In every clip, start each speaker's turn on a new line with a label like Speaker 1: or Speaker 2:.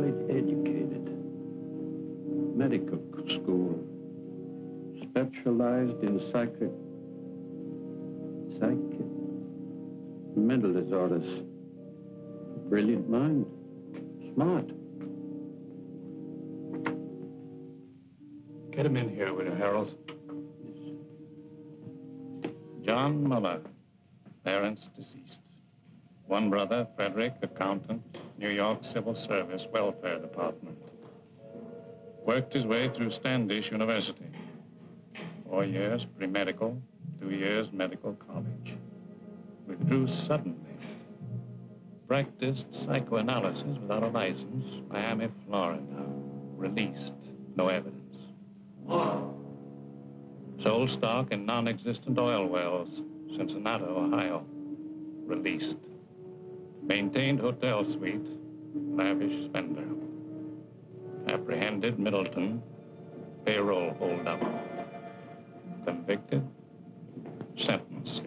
Speaker 1: college educated. Medical school. Specialized in mental disorders. Brilliant mind. Smart.
Speaker 2: Get him in here, will you, Harold? John Muller, parents deceased. One brother, Frederick, accountant, New York Civil Service, Welfare Department. Worked his way through Standish University. 4 years pre-medical, 2 years medical college. Withdrew suddenly. Practiced psychoanalysis without a license, Miami, Florida. Released, no evidence. Sold stock in non-existent oil wells, Cincinnati, Ohio. Released. Maintained hotel suite, lavish spender. Apprehended, Middleton, payroll holdup. Convicted, sentenced.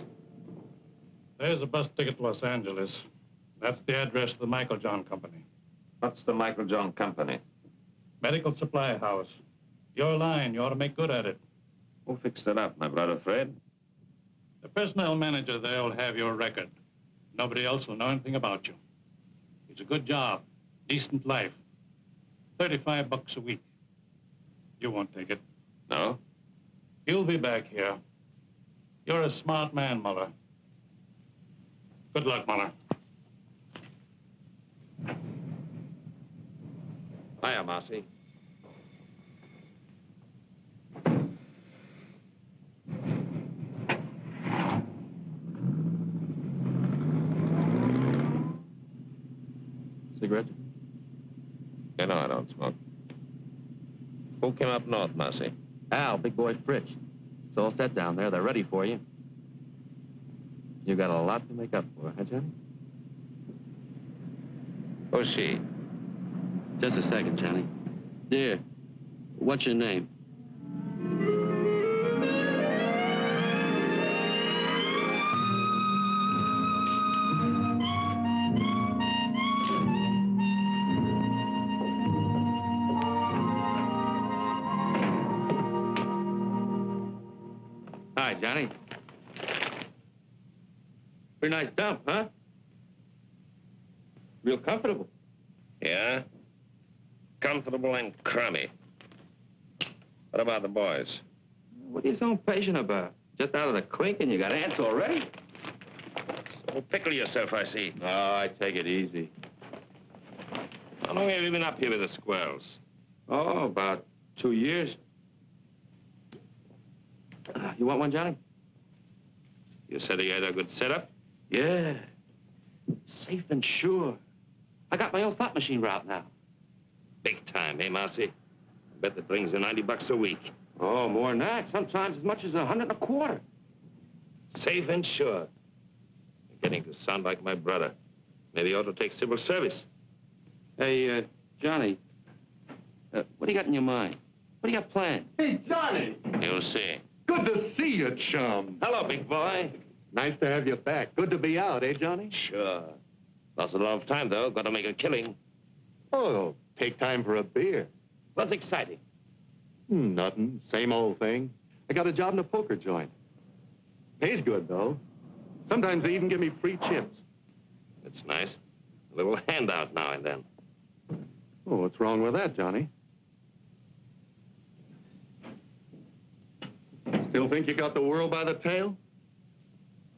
Speaker 2: There's a bus ticket to Los Angeles. That's the address of the Michael John Company.
Speaker 3: What's the Michael John Company?
Speaker 2: Medical supply house. Your line, you ought to make good at it.
Speaker 3: Who fixed it up, my brother Fred?
Speaker 2: The personnel manager there will have your record. Nobody else will know anything about you. It's a good job, decent life. $35 a week. You won't take it.
Speaker 3: No?
Speaker 2: You'll be back here. You're a smart man, Muller. Good luck, Muller.
Speaker 3: Hiya, Marcy.
Speaker 1: Cigarette?
Speaker 3: You know I don't smoke. Who came up north, Marcy?
Speaker 1: Al, big boy Fritz. It's all set down there. They're ready for you. You got a lot to make up for, huh, Johnny?
Speaker 3: Who's she?
Speaker 1: Just a second, Johnny. Dear, what's your name? Hi, Johnny. Pretty nice dump, huh? Real comfortable.
Speaker 3: Yeah? Comfortable and crummy. What about the boys?
Speaker 1: What are you so impatient about? Just out of the clink and you got ants already?
Speaker 3: So pickle yourself, I see.
Speaker 1: Oh, I take it easy.
Speaker 3: How long have you been up here with the squirrels?
Speaker 1: Oh, about 2 years. You want one, Johnny?
Speaker 3: You said you had a good setup?
Speaker 1: Yeah. Safe and sure. I got my own slot machine route now.
Speaker 3: Big time, eh, Marcy? I bet that brings you $90 a week.
Speaker 1: Oh, more than that. Sometimes as much as 125.
Speaker 3: Safe and sure. You're getting to sound like my brother. Maybe you ought to take civil service.
Speaker 1: Hey, Johnny, what do you got in your mind? What do you got planned?
Speaker 4: Hey, Johnny!
Speaker 3: You'll see.
Speaker 4: Good to see you, chum.
Speaker 3: Hello, big boy.
Speaker 4: Nice to have you back. Good to be out, eh, Johnny?
Speaker 3: Sure. Lost a lot of time, though. Got to make a killing.
Speaker 4: Oh, take time for a beer.
Speaker 3: What's exciting?
Speaker 4: Nothing. Same old thing. I got a job in a poker joint. Pays good, though. Sometimes they even give me free chips.
Speaker 3: That's nice. A little handout now and then.
Speaker 4: Oh, what's wrong with that, Johnny? Still think you got the world by the tail?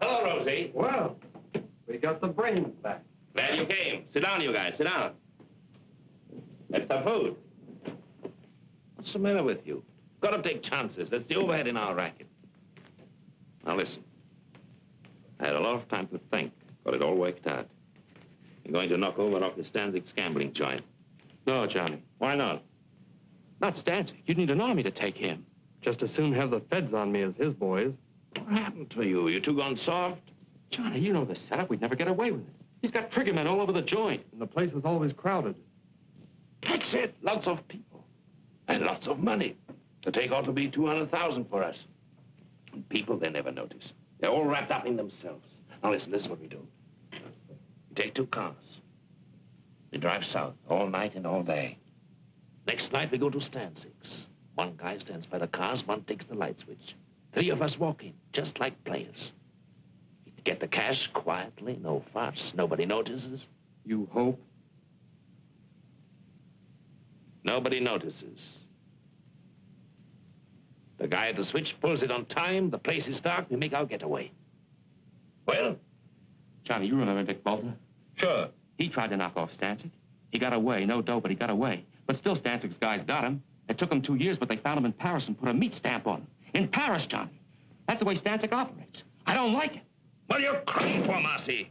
Speaker 3: Hello, Rosie.
Speaker 1: Well, we got the brains back.
Speaker 3: Glad you came. Sit down, you guys. Sit down. Let's have food. What's the matter with you? Got to take chances. That's the overhead in our racket. Now, listen. I had a lot of time to think. Got it all worked out. You're going to knock over Rocky Stanzik's gambling joint.
Speaker 1: No, Johnny.
Speaker 3: Why not?
Speaker 1: Not Stanzik. You'd need an army to take him. Just as soon have the feds on me as his boys.
Speaker 3: What happened to you? You two gone soft?
Speaker 1: Johnny, you know the setup. We'd never get away with it. He's got triggermen all over the joint. And the place is always crowded.
Speaker 3: That's it. Lots of people. And lots of money. The take ought to be $200,000 for us. And people, they never notice. They're all wrapped up in themselves. Now listen, this is what we do. We take 2 cars. We drive south all night and all day. Next night, we go to stand 6. One guy stands by the cars, one takes the light switch. 3 of us walk in, just like players. We get the cash quietly, no fuss, nobody notices.
Speaker 1: You hope?
Speaker 3: Nobody notices. The guy at the switch pulls it on time, the place is dark, we make our getaway. Well?
Speaker 1: Johnny, you remember Dick Bolter?
Speaker 3: Sure.
Speaker 1: He tried to knock off Stancic. He got away, no dough, but he got away. But still, Stancic's guys got him. It took him 2 years, but they found him in Paris and put a meat stamp on him. In Paris, Johnny. That's the way Stancic operates. I don't like it.
Speaker 3: What are you crying for, Marcy?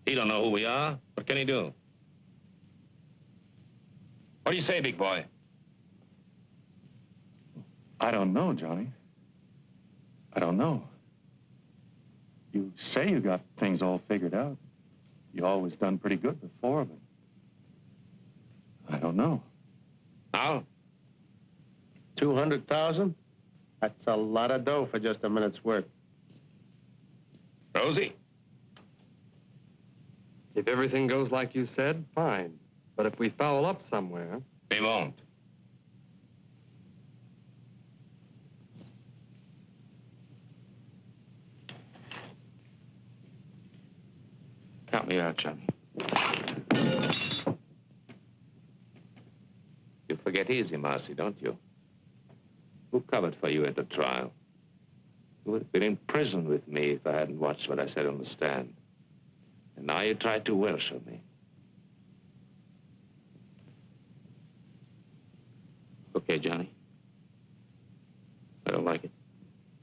Speaker 3: He don't know who we are. What can he do? What do you say, big boy?
Speaker 2: I don't know, Johnny. I don't know. You say you got things all figured out. You always done pretty good before, but I don't know.
Speaker 3: How?
Speaker 5: 200,000? That's a lot of dough for just a minute's work.
Speaker 3: Rosie?
Speaker 1: If everything goes like you said, fine. But if we foul up somewhere...
Speaker 3: We won't.
Speaker 1: Count me out, Johnny.
Speaker 3: You forget easy, Marcy, don't you? Who covered for you at the trial? You would have been in prison with me if I hadn't watched what I said on the stand. And now you try to worship me.
Speaker 1: Okay, Johnny. I don't like it.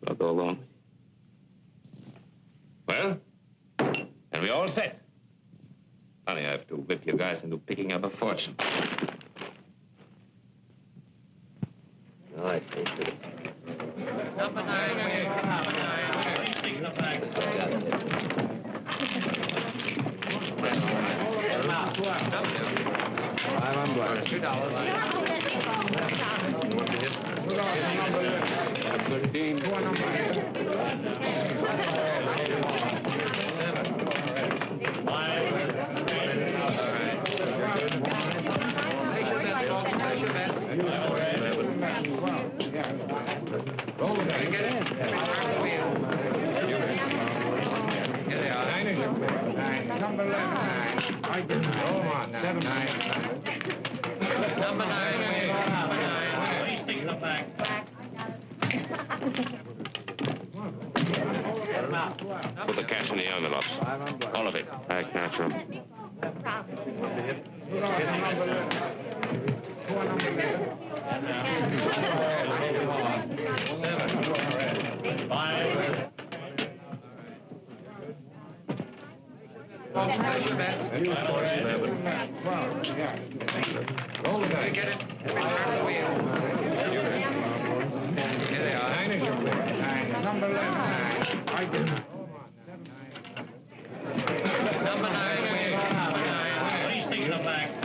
Speaker 1: But I'll go along with you.
Speaker 3: Well, and we all set. Honey, I have to whip you guys into picking up a fortune.
Speaker 1: All right, thanks.
Speaker 6: Number 9. Please take the back.
Speaker 1: $5 on black. $2. 13.
Speaker 6: Number 9. Please take the back.
Speaker 3: Put the cash in the envelopes. All of it.
Speaker 1: I can't from.
Speaker 6: Please take the back.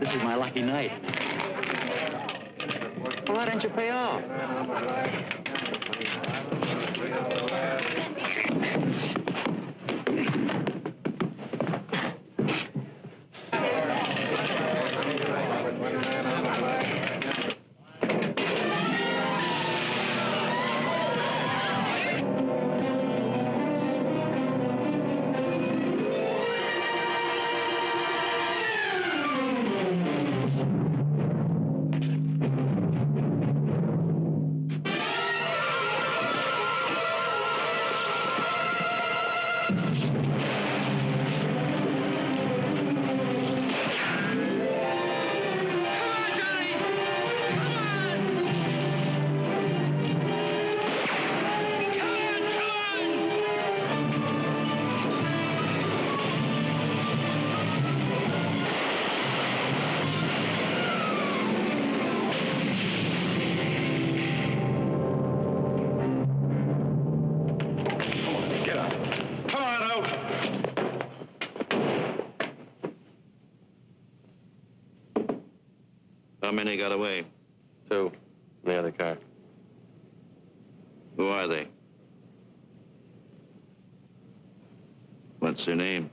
Speaker 7: This is my lucky night. Well, why don't you pay off?
Speaker 3: How many got away?
Speaker 4: 2 in the other car.
Speaker 3: Who are they? What's their names?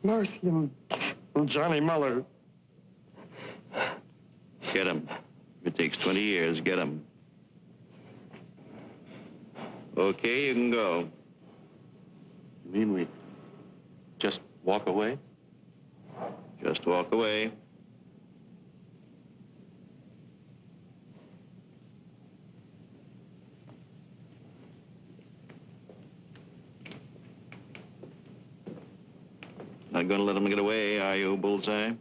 Speaker 4: Marcy and Johnny Muller.
Speaker 3: Get them. If it takes 20 years, get them. Okay, you can go.
Speaker 4: You mean we just walk away?
Speaker 3: Just walk away. Not gonna let them get away, are you, Bullseye?
Speaker 1: You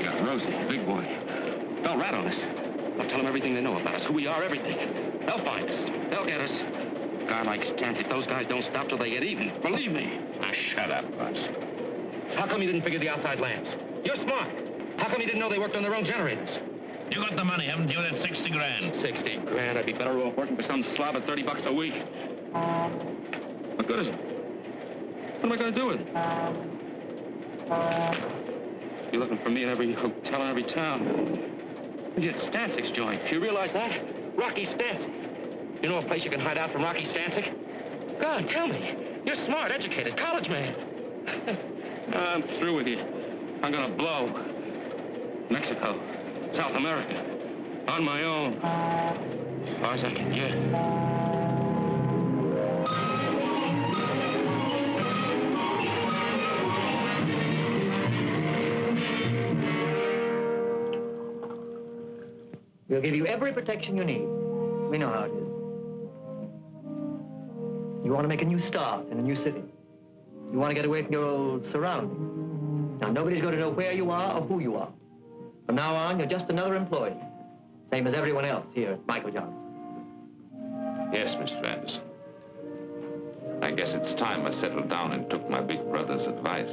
Speaker 1: got Rosie, big boy. They'll rat on us. They'll tell them everything they know about us, who we are, everything. They'll find us. They'll get us. A guy like Stancic, those guys don't stop till they get even. Believe me.
Speaker 3: Now, shut up, Buzz.
Speaker 1: How come you didn't figure the outside lamps? You're smart. How come you didn't know they worked on their own generators?
Speaker 6: You got the money, haven't you? That 60 grand.
Speaker 1: 60 grand. I'd be better off working for some slob at $30 a week. What good is it? What am I going to do with it? You're looking for me in every hotel in every town. We get Stancic's joint. You realize that? Rocky Stancic. You know a place you can hide out from Rocky Stancic? Go on, tell me. You're smart, educated, college man. I'm through with you. I'm going to blow. Mexico, South America, on my own. As far as I can get.
Speaker 8: We'll give you every protection you need. We know how it is. You want to make a new start in a new city. You want to get away from your old surroundings. Now, nobody's going to know where you are or who you are. From now on, you're just another employee. Same as everyone else here at Michael Johnson.
Speaker 3: Yes, Mr. Anderson. I guess it's time I settled down and took my big brother's advice.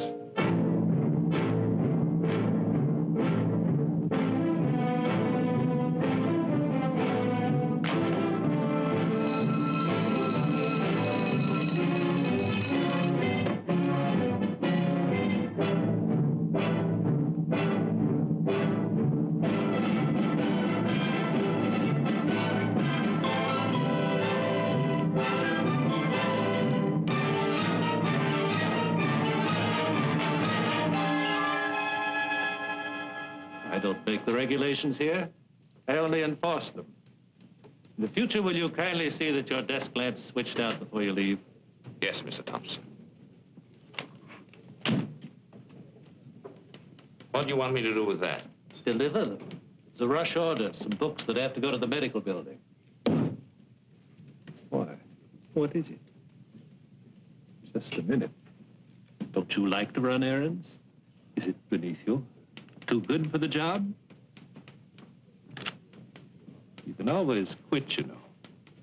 Speaker 6: I don't make the regulations here. I only enforce them. In the future, will you kindly see that your desk lamp's switched out before you leave?
Speaker 3: Yes, Mr. Thompson. What do you want me to do with that?
Speaker 6: Deliver them. It's a rush order. Some books that have to go to the medical building. Why? What is it? Just a minute. Don't you like to run errands? Is it beneath you? Too good for the job? You can always quit, you know.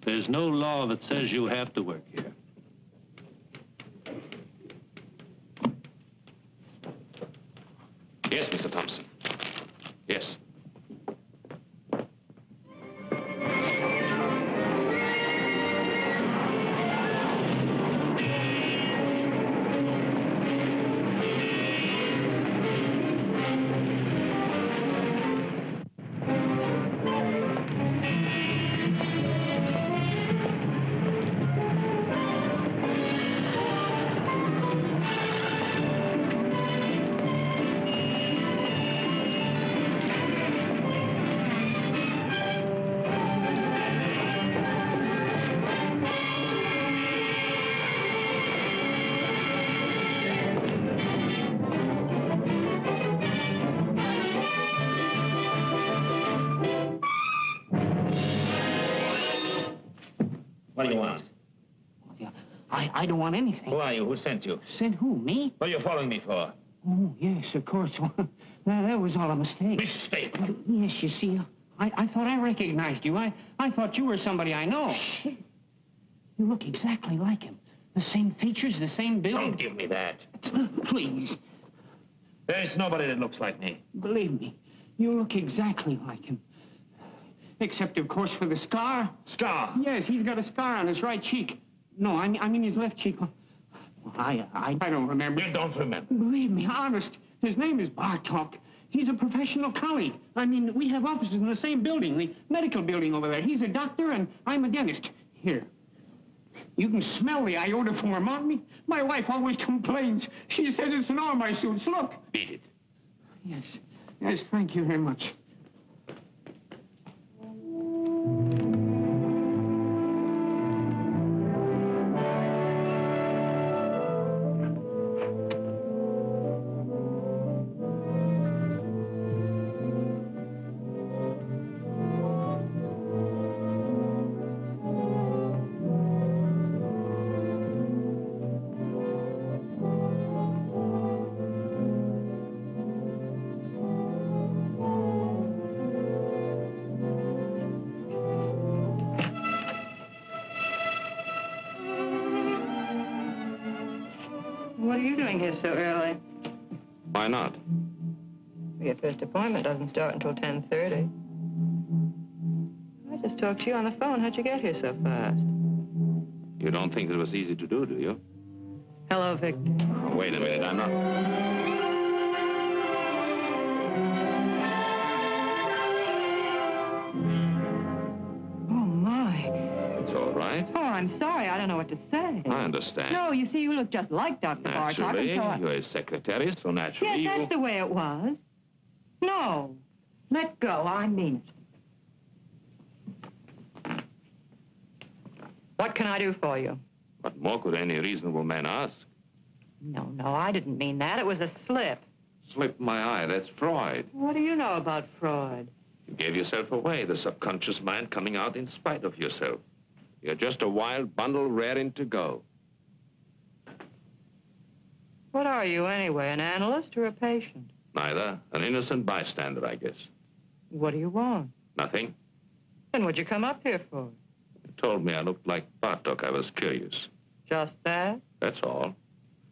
Speaker 6: There's no law that says you have to work here.
Speaker 3: Yes, Mr. Thompson. Yes. What do you want?
Speaker 9: I don't want anything.
Speaker 3: Who are you? Who sent you?
Speaker 9: Sent who, me?
Speaker 3: What are you following me for?
Speaker 9: Oh, yes, of course. That was all a mistake.
Speaker 3: Mistake?
Speaker 9: Yes, you see, I thought I recognized you. I thought you were somebody I know. You look exactly like him. The same features, the same build.
Speaker 3: Don't give me that.
Speaker 9: Please,
Speaker 3: There is nobody that looks like me.
Speaker 9: believe me. You look exactly like him. Except, of course, for the scar.
Speaker 3: Scar?
Speaker 9: Yes, he's got a scar on his right cheek. No, I mean his left cheek. I don't remember.
Speaker 3: You don't remember?
Speaker 9: Believe me, honest. His name is Bartok. He's a professional colleague. I mean, we have offices in the same building, the medical building over there. He's a doctor, and I'm a dentist. Here. You can smell the iodoform on me. My wife always complains. She says it's in all my suits. Look.
Speaker 3: Beat it.
Speaker 9: Yes. Yes, thank you very much.
Speaker 10: What are you doing here so early?
Speaker 1: Why not?
Speaker 10: Your first appointment doesn't start until 10:30. I just talked to you on the phone. How'd you get here so fast?
Speaker 3: You don't think it was easy to do you?
Speaker 10: Hello, Victor.
Speaker 3: Oh, wait a minute, I'm not...
Speaker 10: Oh, my.
Speaker 3: It's all right.
Speaker 10: Oh, I'm sorry. I don't know what to say.
Speaker 3: I understand.
Speaker 10: No, you see, you look just like Dr. Bartok.
Speaker 3: Naturally,
Speaker 10: and so I...
Speaker 3: you're his secretary, so naturally
Speaker 10: Yes, that's the way it was. No. Let go. I mean it. What can I do for you?
Speaker 3: What more could any reasonable man ask?
Speaker 10: No, I didn't mean that. It was a slip.
Speaker 3: Slipped my eye, that's Freud.
Speaker 10: What do you know about Freud?
Speaker 3: You gave yourself away, the subconscious mind coming out in spite of yourself. You're just a wild bundle raring to go.
Speaker 10: What are you, anyway, an analyst or a patient?
Speaker 3: Neither. An innocent bystander, I guess.
Speaker 10: What do you want?
Speaker 3: Nothing.
Speaker 10: Then what'd you come up here for?
Speaker 3: You told me I looked like Bartok. I was curious.
Speaker 10: Just that?
Speaker 3: That's all.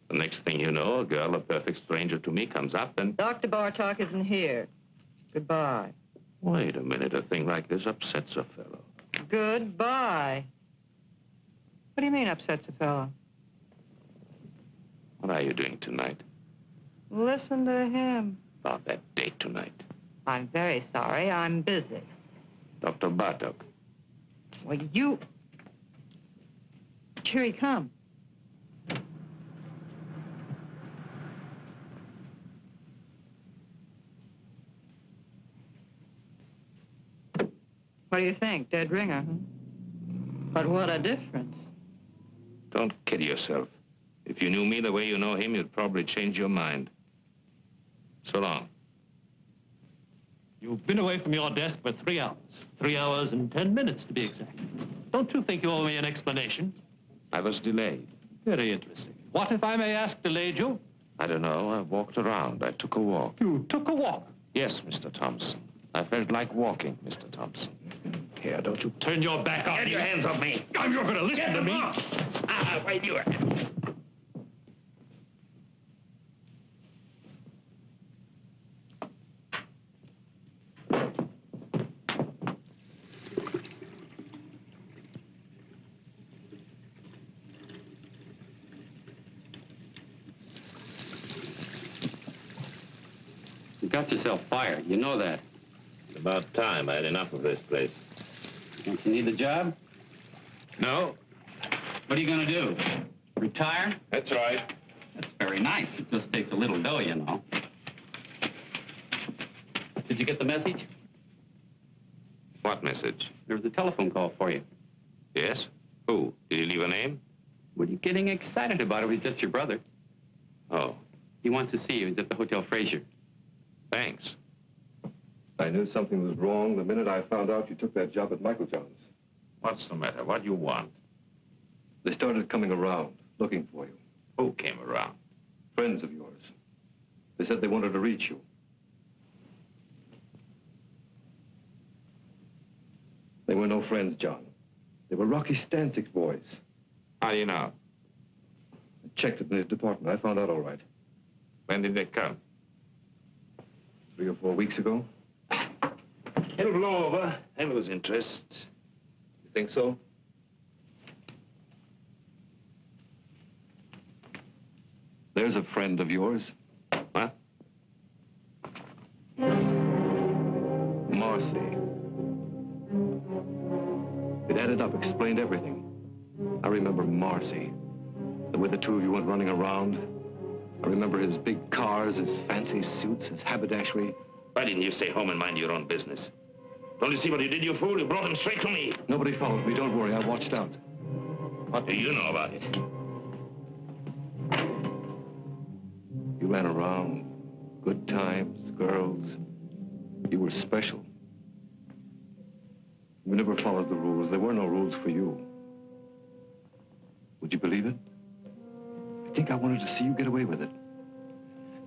Speaker 3: The next thing you know, a girl, a perfect stranger to me, comes up and...
Speaker 10: Dr. Bartok isn't here. Goodbye.
Speaker 3: Wait a minute. A thing like this upsets a fellow.
Speaker 10: Goodbye. What do you mean upsets a fellow?
Speaker 3: What are you doing tonight?
Speaker 10: Listen to him.
Speaker 3: About that date tonight.
Speaker 10: I'm very sorry. I'm busy.
Speaker 3: Dr. Bartok.
Speaker 10: Well, you... Here he comes. What do you think? Dead ringer, huh? But what a difference.
Speaker 3: Don't kid yourself. If you knew me the way you know him, you'd probably change your mind. So long.
Speaker 6: You've been away from your desk for 3 hours. 3 hours and 10 minutes, to be exact. Don't you think you owe me an explanation?
Speaker 3: I was delayed.
Speaker 6: Very interesting. What, if I may ask, delayed you?
Speaker 3: I don't know. I walked around. I took a walk.
Speaker 6: You took a walk?
Speaker 3: Yes, Mr. Thompson. I felt like walking, Mr. Thompson.
Speaker 6: Here, don't you turn your back on me.
Speaker 3: Get your hands off me.
Speaker 6: Oh, you're going to listen to me.
Speaker 3: Wait, you...
Speaker 7: You got yourself fired. You know that.
Speaker 3: It's about time. I had enough of this place.
Speaker 7: Don't you need the job?
Speaker 3: No?
Speaker 7: What are you going to do? Retire?
Speaker 3: That's right.
Speaker 7: That's very nice. It just takes a little dough, you know. Did you get the message?
Speaker 3: What message?
Speaker 7: There was a telephone call for you.
Speaker 3: Yes? Who? Did he leave a name?
Speaker 7: What are you getting excited about? It was just your brother.
Speaker 3: Oh.
Speaker 7: He wants to see you. He's at the Hotel Fraser.
Speaker 3: Thanks.
Speaker 4: I knew something was wrong the minute I found out you took that job at Michael John's.
Speaker 3: What's the matter? What do you want?
Speaker 4: They started coming around, looking for you.
Speaker 3: Who came around?
Speaker 4: Friends of yours. They said they wanted to reach you. They were no friends, John. They were Rocky Stanczyk's boys.
Speaker 3: How do you know?
Speaker 4: I checked it in his department. I found out all right.
Speaker 3: When did they come?
Speaker 4: 3 or 4 weeks ago.
Speaker 3: It'll blow over. I lose interest.
Speaker 4: You think so? There's a friend of yours.
Speaker 3: What?
Speaker 4: Marcy. It added up, explained everything. I remember Marcy. The way the two of you went running around. I remember his big cars, his fancy suits, his haberdashery.
Speaker 3: Why didn't you stay home and mind your own business? Don't you see what you did, you fool? You brought him straight to me.
Speaker 4: Nobody followed me. Don't worry. I watched out.
Speaker 3: What do you know about it?
Speaker 4: You ran around. Good times, girls. You were special. You never followed the rules. There were no rules for you. Would you believe it? I think I wanted to see you get away with it.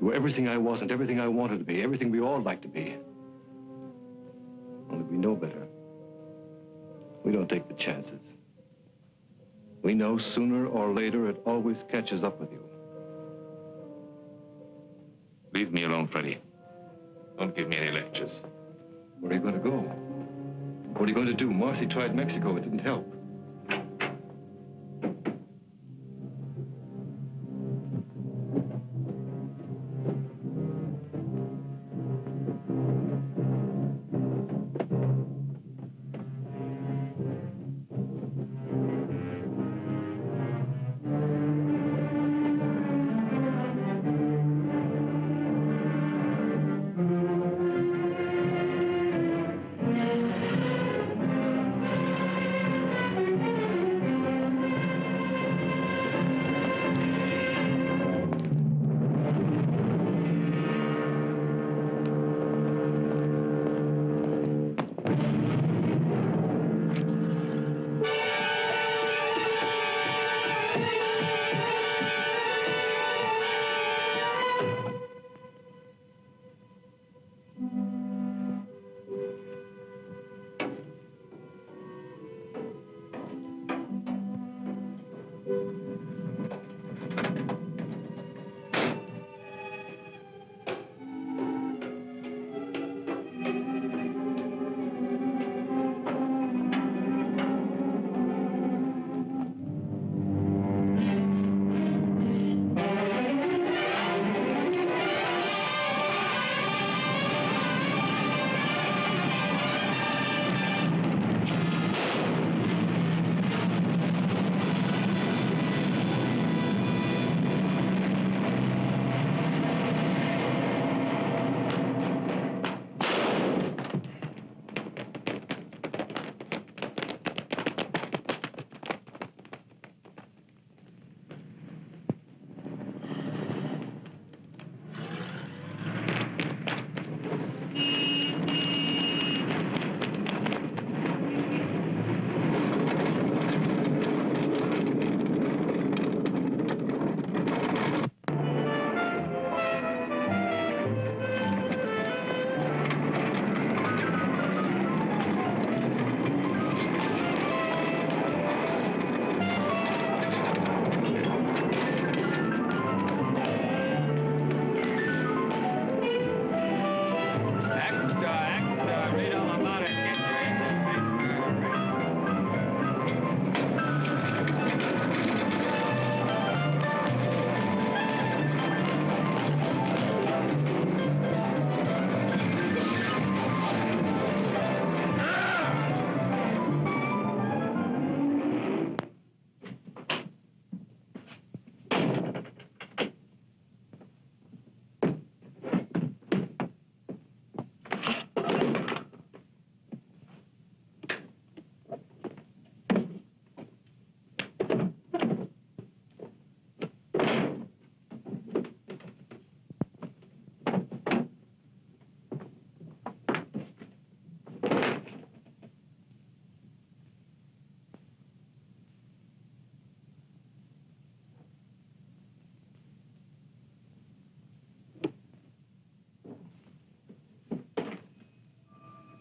Speaker 4: You were everything I wasn't, everything I wanted to be, everything we all like to be. Only we know better. We don't take the chances. We know sooner or later it always catches up with you.
Speaker 3: Leave me alone, Freddie. Don't give me any lectures.
Speaker 4: Where are you going to go? What are you going to do? Marcy tried Mexico. It didn't help.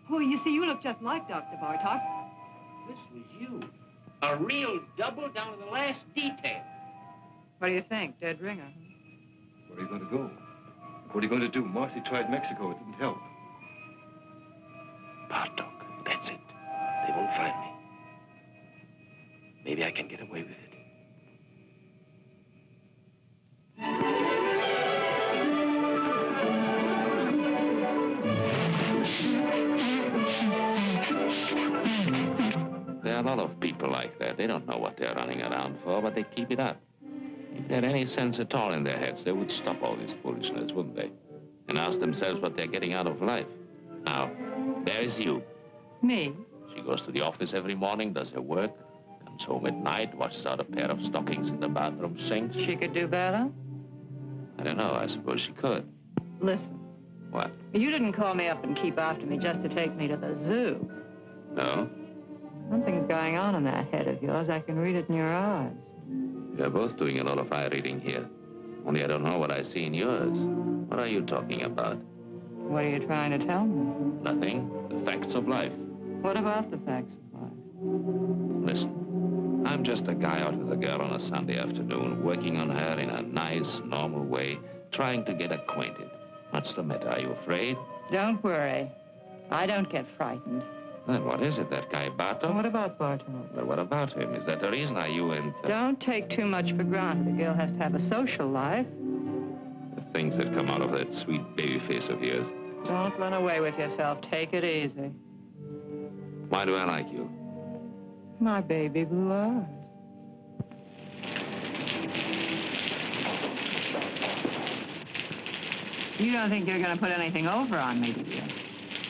Speaker 10: Oh, you see, you look just like Dr. Bartok.
Speaker 9: This was you. A real double down to the last detail.
Speaker 10: What do you think? Dead ringer, huh?
Speaker 4: Where are you going to go? What are you going to do? Marcy tried Mexico. It didn't help.
Speaker 3: Bartok, that's it. They won't find me. Maybe I can get away with it. There are a lot of people like that. They don't know what they're running around for, but they keep it up. If they had any sense at all in their heads, they would stop all this foolishness, wouldn't they? And ask themselves what they're getting out of life. Now, there's you.
Speaker 10: Me?
Speaker 3: She goes to the office every morning, does her work, comes home at night, washes out a pair of stockings in the bathroom sink.
Speaker 10: She could do better?
Speaker 3: I don't know. I suppose she could.
Speaker 10: Listen,
Speaker 3: What?
Speaker 10: you didn't call me up and keep after me just to take me to the zoo.
Speaker 3: No?
Speaker 10: Something's going on in that head of yours. I can read it in your eyes.
Speaker 3: We're both doing a lot of eye reading here. Only I don't know what I see in yours. What are you talking about?
Speaker 10: What are you trying to tell me?
Speaker 3: Nothing. The facts of life.
Speaker 10: What about the facts of life?
Speaker 3: Listen, I'm just a guy out with a girl on a Sunday afternoon, working on her in a nice, normal way, trying to get acquainted. What's the matter? Are you afraid?
Speaker 10: Don't worry. I don't get frightened.
Speaker 3: Then what is it, that guy Bartok?
Speaker 10: What about Bartok?
Speaker 3: Well, what about him? Is that the reason? Are you in...
Speaker 10: Don't take too much for granted. A girl has to have a social life.
Speaker 3: The things that come out of that sweet baby face of yours.
Speaker 10: Don't run away with yourself. Take it easy.
Speaker 3: Why do I like you?
Speaker 10: My baby blue eyes. You don't think you're going to put anything over on me, do you?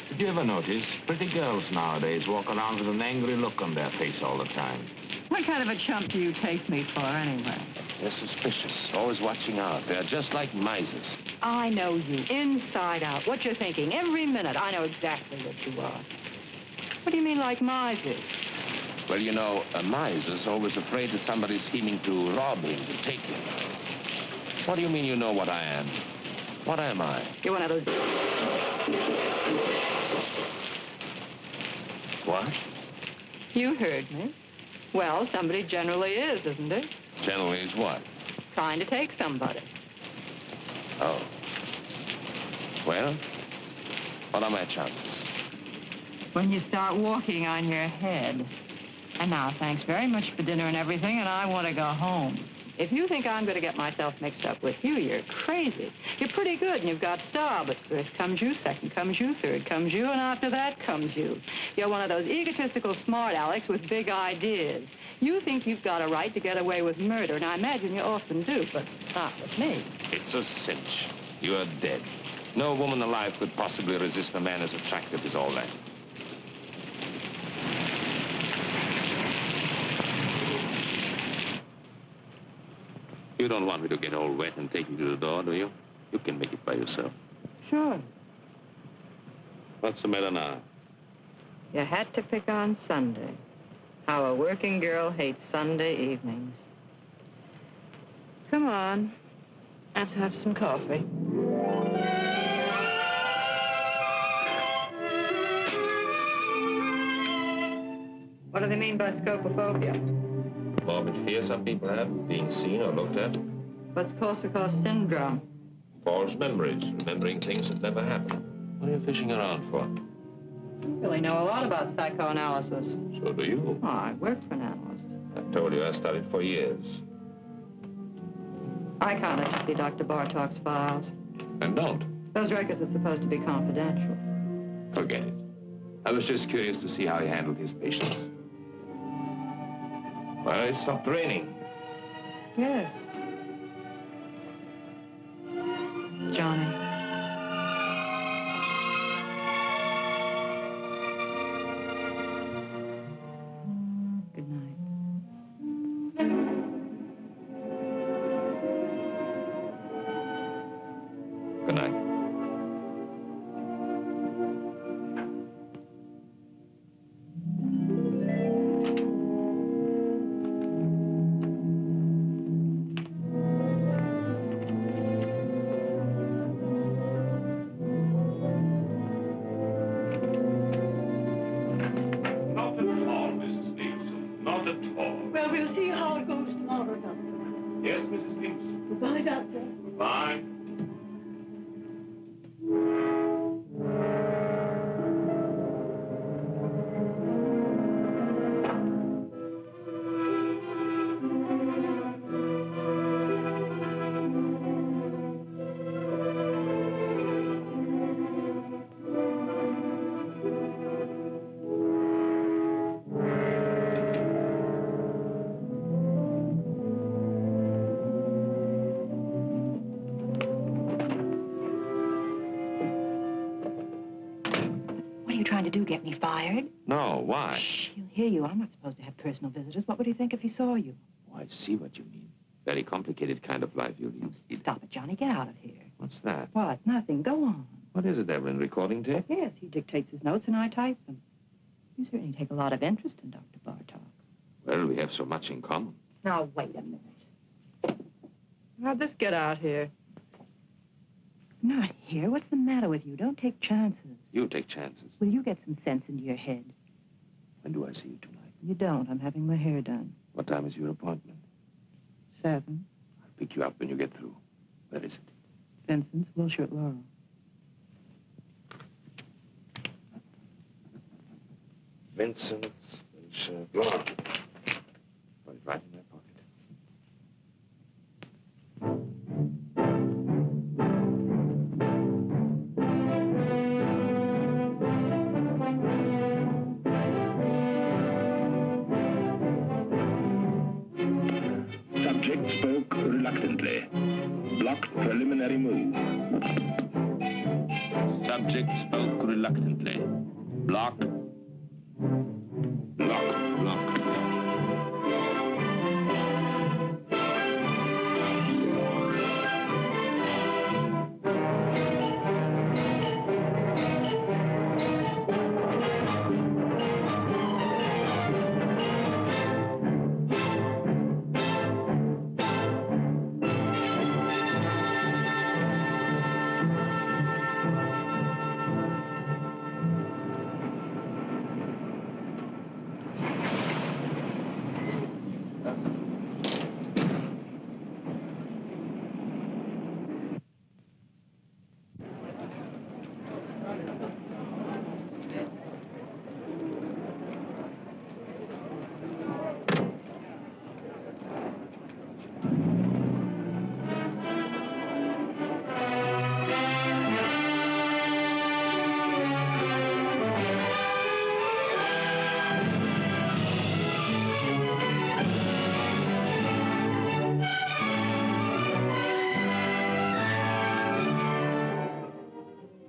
Speaker 3: Did you ever notice pretty girls nowadays walk around with an angry look on their face all the time?
Speaker 10: What kind of a chump do you take me for, anyway?
Speaker 3: They're suspicious, always watching out. They're just like misers.
Speaker 10: I know you, inside out. What you're thinking, every minute. I know exactly what you are. What do you mean, like misers?
Speaker 3: Well, you know, a miser's always afraid that somebody's scheming to rob him, to take him. What do you mean you know what I am? What am I?
Speaker 10: You're one of those...
Speaker 3: What?
Speaker 10: You heard me. Well, somebody generally is, isn't it?
Speaker 3: Generally is what?
Speaker 10: Trying to take somebody.
Speaker 3: Oh. Well, what are my chances?
Speaker 10: When you start walking on your head. And now, thanks very much for dinner and everything, and I want to go home. If you think I'm going to get myself mixed up with you, you're crazy. You're pretty good, and you've got style, but first comes you, second comes you, third comes you, and after that comes you. You're one of those egotistical smart Alecks with big ideas. You think you've got a right to get away with murder, and I imagine you often do, but not with me.
Speaker 3: It's a cinch. You are dead. No woman alive could possibly resist a man as attractive as all that. You don't want me to get all wet and take you to the door, do you? You can make it by yourself.
Speaker 10: Sure.
Speaker 3: What's the matter now?
Speaker 10: You had to pick on Sunday. How a working girl hates Sunday evenings. Come on. Let's have some coffee. What do they mean by scopophobia?
Speaker 3: Morbid fear some people have, being seen or looked at.
Speaker 10: What's Korsakoff syndrome?
Speaker 3: False memories, remembering things that never happened. What are you fishing around for?
Speaker 10: You really know a lot about psychoanalysis.
Speaker 3: So do you.
Speaker 10: Oh, I work for an analyst.
Speaker 3: I told you I studied for years.
Speaker 10: I can't let you see Dr. Bartok's files.
Speaker 3: And don't.
Speaker 10: Those records are supposed to be confidential.
Speaker 3: Forget it. I was just curious to see how he handled his patients. Well, it stopped raining.
Speaker 10: Yes. Johnny. Good night.
Speaker 3: Good night.
Speaker 10: to do, get me fired?
Speaker 3: No, why?
Speaker 10: Shh, he'll hear you. I'm not supposed to have personal visitors. What would he think if he saw you?
Speaker 3: Oh, I see what you mean. Very complicated kind of life you lead.
Speaker 10: Stop it, Johnny. Get out of here.
Speaker 3: What's that?
Speaker 10: What? Nothing. Go on.
Speaker 3: What is it, Evelyn? Recording tape?
Speaker 10: Yes, he dictates his notes and I type them. You certainly take a lot of interest in Dr. Bartok.
Speaker 3: Well, we have so much in common.
Speaker 10: Now, wait a minute. How'd this get out here? Not here. What's the matter with you? Don't take chances.
Speaker 3: You take chances.
Speaker 10: Will you get some sense into your head?
Speaker 3: When do I see you tonight?
Speaker 10: You don't. I'm having my hair done.
Speaker 3: What time is your appointment?
Speaker 10: 7.
Speaker 3: I'll pick you up when you get through. Where is it?
Speaker 10: Vincent's, Wilshire Laurel.
Speaker 3: Vincent's, Laurel. Put it right in my pocket.
Speaker 11: Subject spoke reluctantly. Blocked preliminary move.
Speaker 3: Subject spoke reluctantly. Block. Lock. Lock.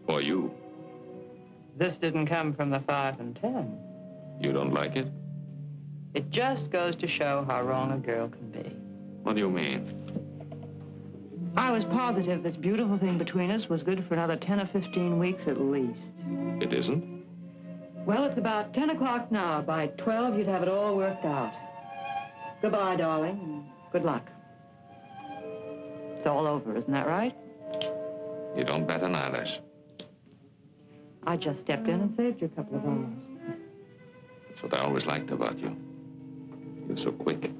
Speaker 3: For you.
Speaker 10: This didn't come from the 5 and 10.
Speaker 3: You don't like it?
Speaker 10: It just goes to show how wrong a girl can be.
Speaker 3: What do you mean?
Speaker 10: I was positive this beautiful thing between us was good for another 10 or 15 weeks at least.
Speaker 3: It isn't?
Speaker 10: Well, it's about 10 o'clock now. By 12, you'd have it all worked out. Goodbye, darling, and good luck. It's all over, isn't that right?
Speaker 3: You don't bat an eyelash.
Speaker 10: I just stepped in and saved you a couple of hours.
Speaker 3: That's what I always liked about you. You're so quick.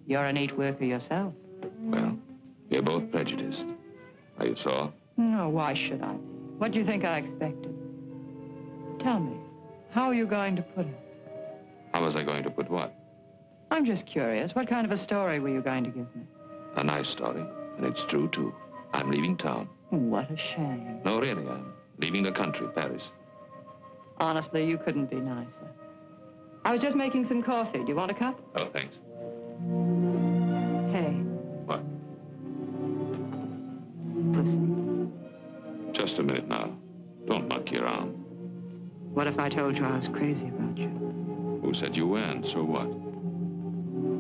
Speaker 10: You're a neat worker yourself.
Speaker 3: Well, we're both prejudiced. Are you sore?
Speaker 10: No, why should I? What do you think I expected? Tell me, how are you going to put it?
Speaker 3: How was I going to put what?
Speaker 10: I'm just curious. What kind of a story were you going to give me?
Speaker 3: A nice story, and it's true, too. I'm leaving town.
Speaker 10: What a shame.
Speaker 3: No, really, I'm leaving the country, Paris.
Speaker 10: Honestly, you couldn't be nicer. I was just making some coffee. Do you want a cup?
Speaker 3: Oh, thanks.
Speaker 10: Hey,
Speaker 3: What?
Speaker 10: listen.
Speaker 3: Just a minute now. Don't monkey around.
Speaker 10: What if I told you I was crazy about you?
Speaker 3: Who said you weren't? So what?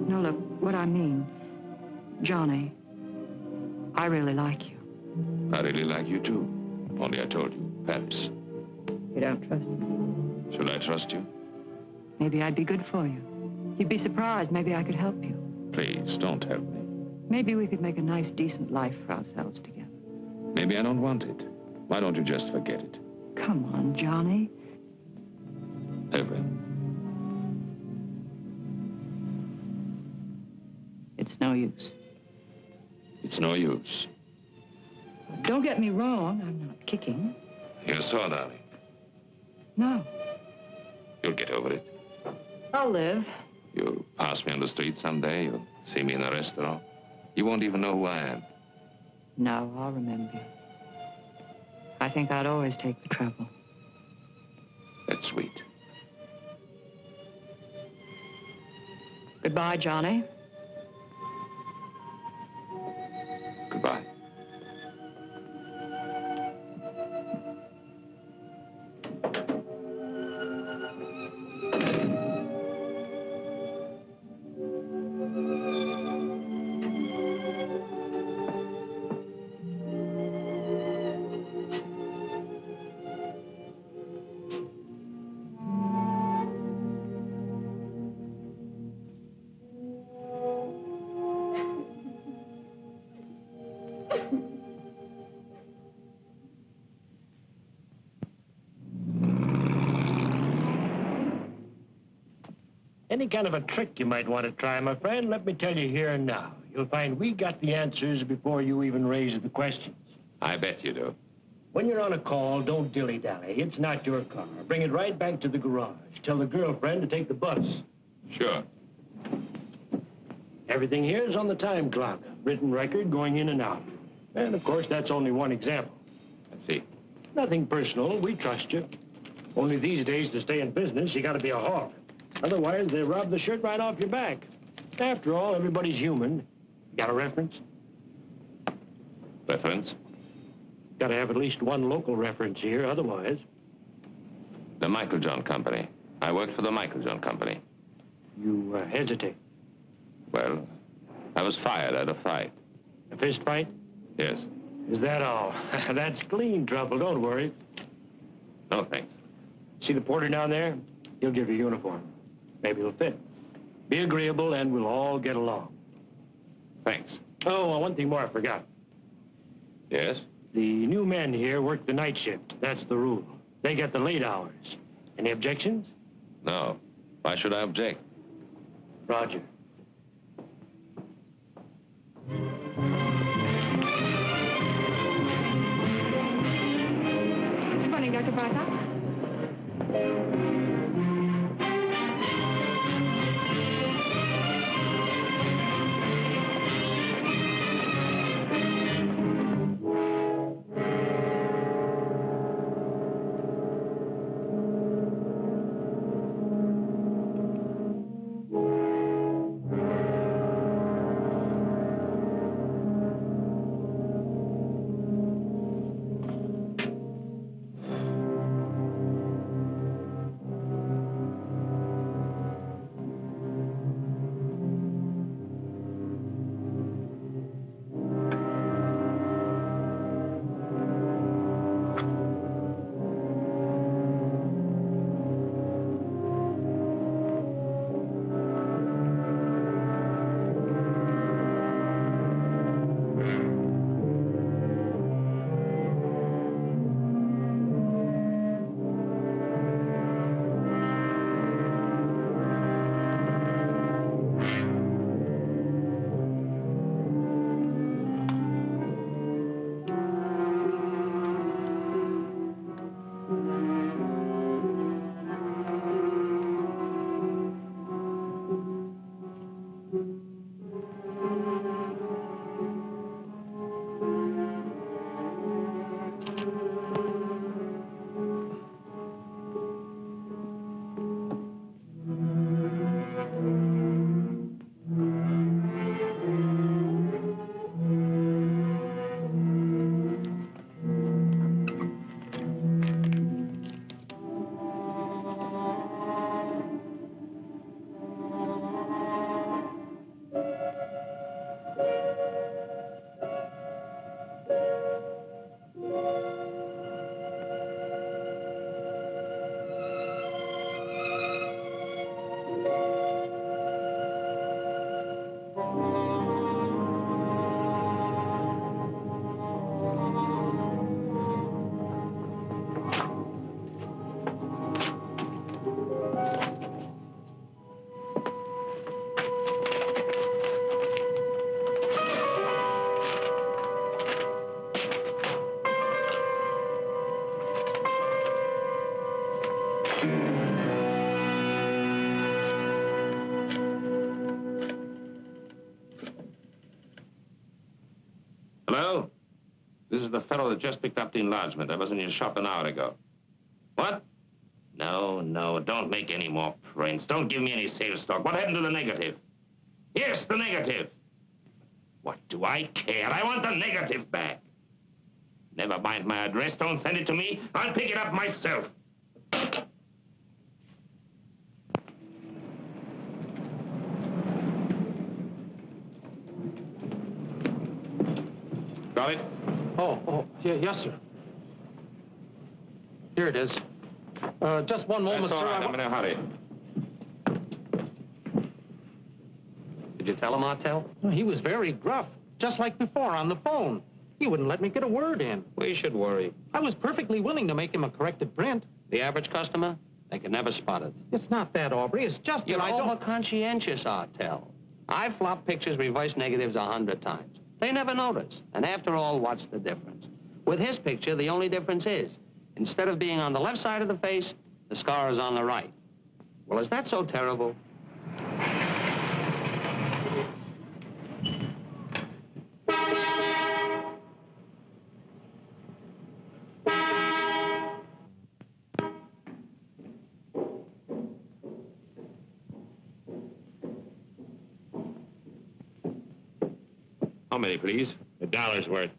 Speaker 10: No, look, what I mean, Johnny, I really like you.
Speaker 3: I really like you, too. Only I told you, Paris.
Speaker 10: You don't trust me?
Speaker 3: Should I trust you?
Speaker 10: Maybe I'd be good for you. You'd be surprised. Maybe I could help you.
Speaker 3: Please, don't help me.
Speaker 10: Maybe we could make a nice, decent life for ourselves together.
Speaker 3: Maybe I don't want it. Why don't you just forget it?
Speaker 10: Come on, Johnny.
Speaker 3: Evelyn.
Speaker 10: It's no use.
Speaker 3: It's no use.
Speaker 10: Don't get me wrong. I'm not kicking.
Speaker 3: You're sore, darling.
Speaker 10: No.
Speaker 3: You'll get over it.
Speaker 10: I'll live.
Speaker 3: You'll pass me on the street someday. You'll see me in a restaurant. You won't even know who I am.
Speaker 10: No, I'll remember you. I think I'd always take the trouble.
Speaker 3: That's sweet.
Speaker 10: Goodbye, Johnny.
Speaker 3: Goodbye.
Speaker 12: Any kind of a trick you might want to try, my friend, let me tell you here and now. You'll find we got the answers before you even raise the questions.
Speaker 3: I bet you do.
Speaker 12: When you're on a call, don't dilly-dally. It's not your car. Bring it right back to the garage. Tell the girlfriend to take the bus.
Speaker 3: Sure.
Speaker 12: Everything here is on the time clock. Written record going in and out. And, of course, that's only one example.
Speaker 3: I see.
Speaker 12: Nothing personal. We trust you. Only these days, to stay in business, you got to be a hawk. Otherwise, they rob the shirt right off your back. After all, everybody's human. Got a reference?
Speaker 3: Reference?
Speaker 12: Got to have at least one local reference here, otherwise.
Speaker 3: The Michael John Company. I worked for the Michael John Company.
Speaker 12: You hesitate.
Speaker 3: Well, I was fired at a fight.
Speaker 12: A fist fight?
Speaker 3: Yes.
Speaker 12: Is that all? That's clean trouble, don't worry.
Speaker 3: No, thanks.
Speaker 12: See the porter down there? He'll give you a uniform. Maybe it'll fit. Be agreeable and we'll all get along.
Speaker 3: Thanks.
Speaker 12: Oh, one thing more I forgot.
Speaker 3: Yes?
Speaker 12: The new men here work the night shift. That's the rule. They get the late hours. Any objections?
Speaker 3: No. Why should I object?
Speaker 12: Roger.
Speaker 10: Good morning, Dr. Bartok.
Speaker 3: Hello? This is the fellow that just picked up the enlargement. I was in your shop an hour ago. What? No, don't make any more prints. Don't give me any sales stock. What happened to the negative? Yes, the negative. What do I care? I want the negative back. Never mind my address. Don't send it to me. I'll pick it up myself. Got it?
Speaker 13: Yeah, yes, sir. Here it is. Just one moment,
Speaker 3: That's all
Speaker 13: sir.
Speaker 3: right. I'm in a hurry.
Speaker 8: Did you tell him, Martel?
Speaker 13: He was very gruff, just like before on the phone. He wouldn't let me get a word in.
Speaker 8: We should worry.
Speaker 13: I was perfectly willing to make him a corrected print.
Speaker 8: The average customer?
Speaker 14: They can never spot it.
Speaker 13: It's not that, Aubrey. It's just
Speaker 14: You're
Speaker 13: that I don't...
Speaker 14: over-conscientious, Artell. I've flopped pictures, reverse negatives 100 times. They never notice. And after all, what's the difference? With his picture, the only difference is, instead of being on the left side of the face, the scar is on the right. Well, is that so terrible?
Speaker 3: How many, please?
Speaker 2: $1's worth.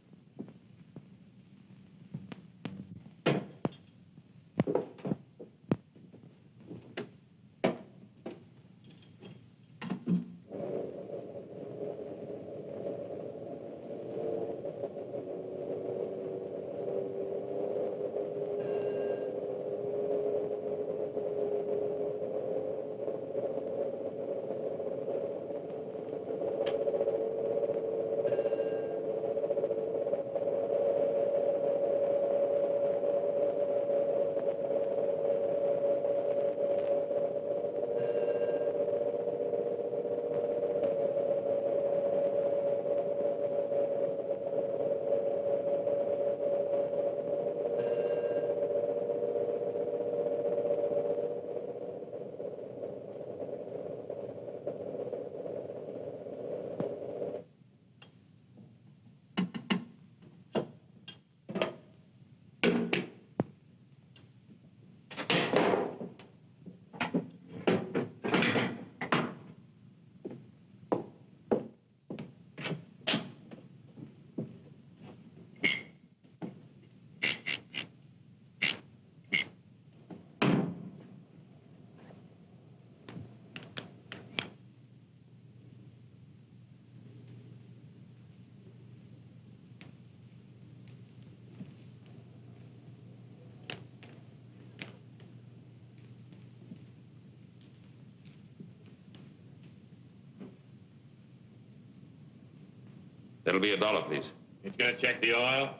Speaker 3: That'll be $1, please.
Speaker 2: He's gonna check the oil.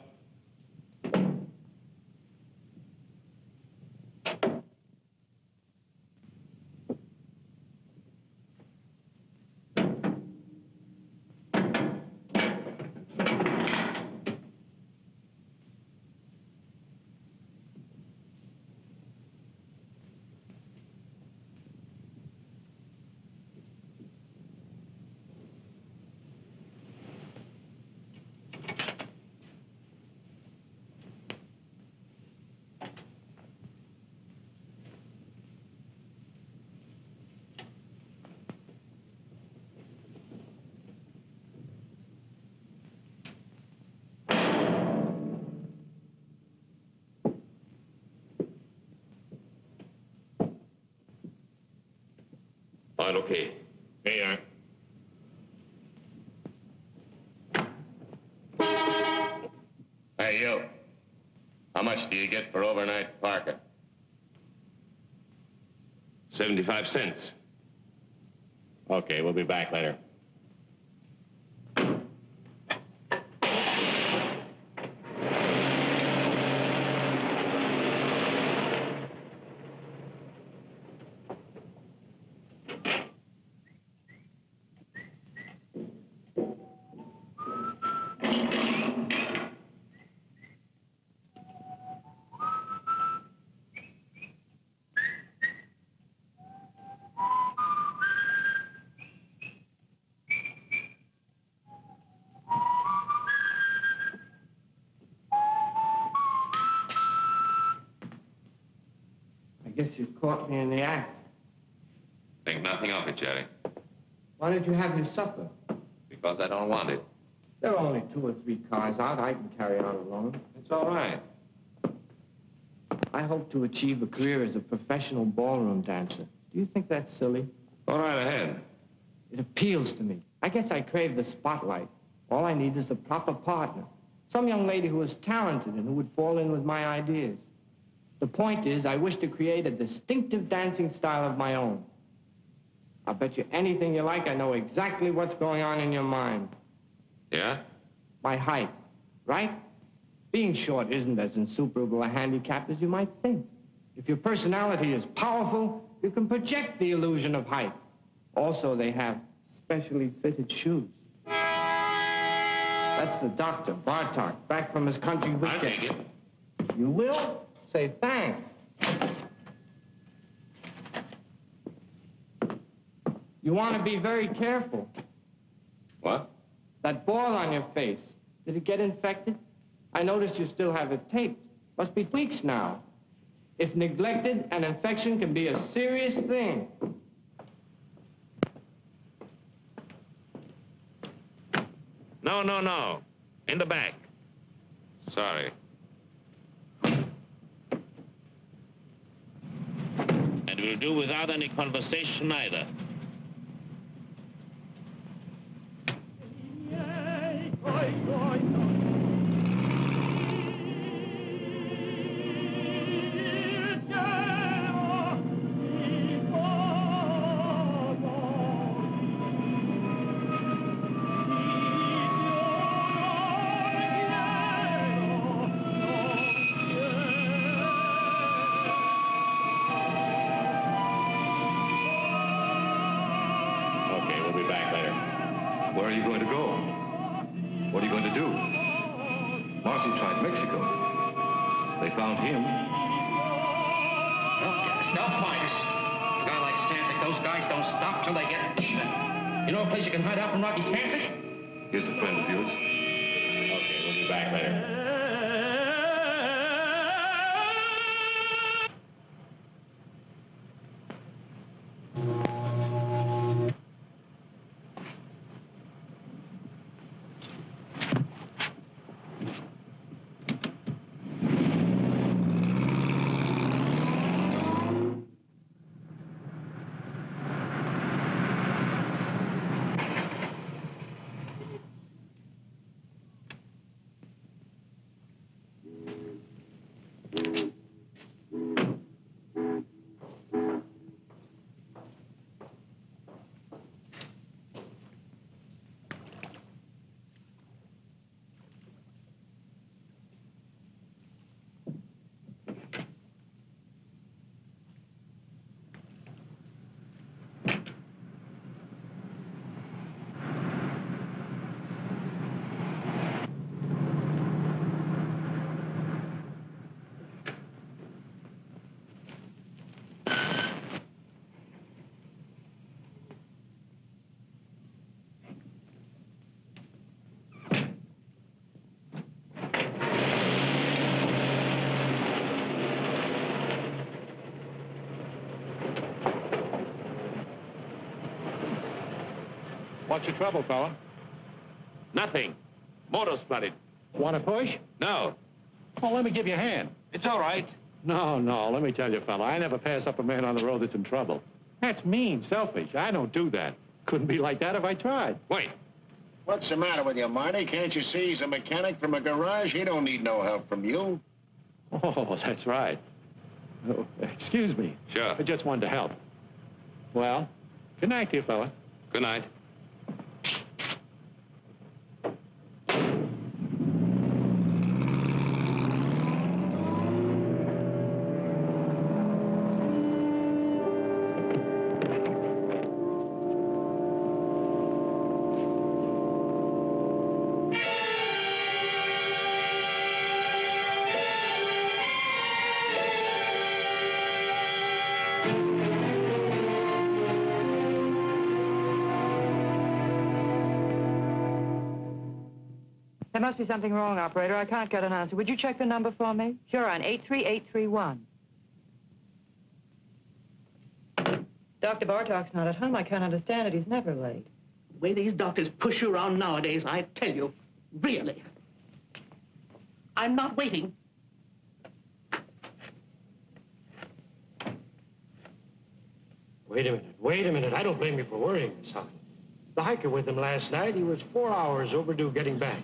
Speaker 3: All right, okay.
Speaker 2: Here you are.
Speaker 3: Hey, you. How much do you get for overnight parking? 75 cents.
Speaker 2: Okay, we'll be back later.
Speaker 8: I guess you caught me in the act.
Speaker 3: Think nothing of it, Jerry.
Speaker 8: Why did you have your supper?
Speaker 3: Because I don't want it.
Speaker 8: There are only 2 or 3 cars out. I can carry on alone.
Speaker 3: It's all right.
Speaker 8: I hope to achieve a career as a professional ballroom dancer. Do you think that's silly?
Speaker 3: Go right ahead.
Speaker 8: It appeals to me. I guess I crave the spotlight. All I need is a proper partner. Some young lady who is talented and who would fall in with my ideas. The point is, I wish to create a distinctive dancing style of my own. I'll bet you anything you like I know exactly what's going on in your mind.
Speaker 3: Yeah?
Speaker 8: My height, right? Being short isn't as insuperable a handicap as you might think.
Speaker 9: If your personality is powerful, you can project the illusion of height. Also, they have specially fitted shoes. That's the doctor, Bartok, back from his country weekend.
Speaker 3: I'll take it.
Speaker 9: You will? Say thanks. You want to be very careful.
Speaker 3: What?
Speaker 9: That boil on your face, did it get infected? I noticed you still have it taped. Must be weeks now. If neglected, an infection can be a serious thing.
Speaker 3: No, no, no. In the back. Sorry. And we'll do without any conversation either.
Speaker 4: Where are you going to go? What are you going to do? Marcy tried Mexico. They found him.
Speaker 8: They'll get us. They'll find us. A guy like Stanzik, those guys don't stop till they get even. You know a place you can hide out from Rocky Stanzik?
Speaker 4: Here's a friend of yours.
Speaker 3: Okay, we'll be back later.
Speaker 12: What's your trouble, fella?
Speaker 3: Nothing. Motor's flooded.
Speaker 12: Want to push?
Speaker 3: No.
Speaker 12: Well, let me give you a hand.
Speaker 3: It's all right.
Speaker 12: No, let me tell you, fella, I never pass up a man on the road that's in trouble. That's mean, selfish. I don't do that. Couldn't be like that if I tried.
Speaker 3: Wait.
Speaker 15: What's the matter with you, Marty? Can't you see he's a mechanic from a garage? He don't need no help from you.
Speaker 12: Oh, that's right. Oh, excuse me.
Speaker 3: Sure.
Speaker 12: I just wanted to help. Well, good night to you, fella.
Speaker 3: Good night.
Speaker 10: There must be something wrong, operator. I can't get an answer. Would you check the number for me? Sure, on 83831. Dr. Bartok's not at home. I can't understand it. He's never late.
Speaker 13: The way these doctors push you around nowadays, I tell you, really. I'm not waiting.
Speaker 12: Wait a minute. I don't blame you for worrying, son. The hiker with him last night, he was 4 hours overdue getting back.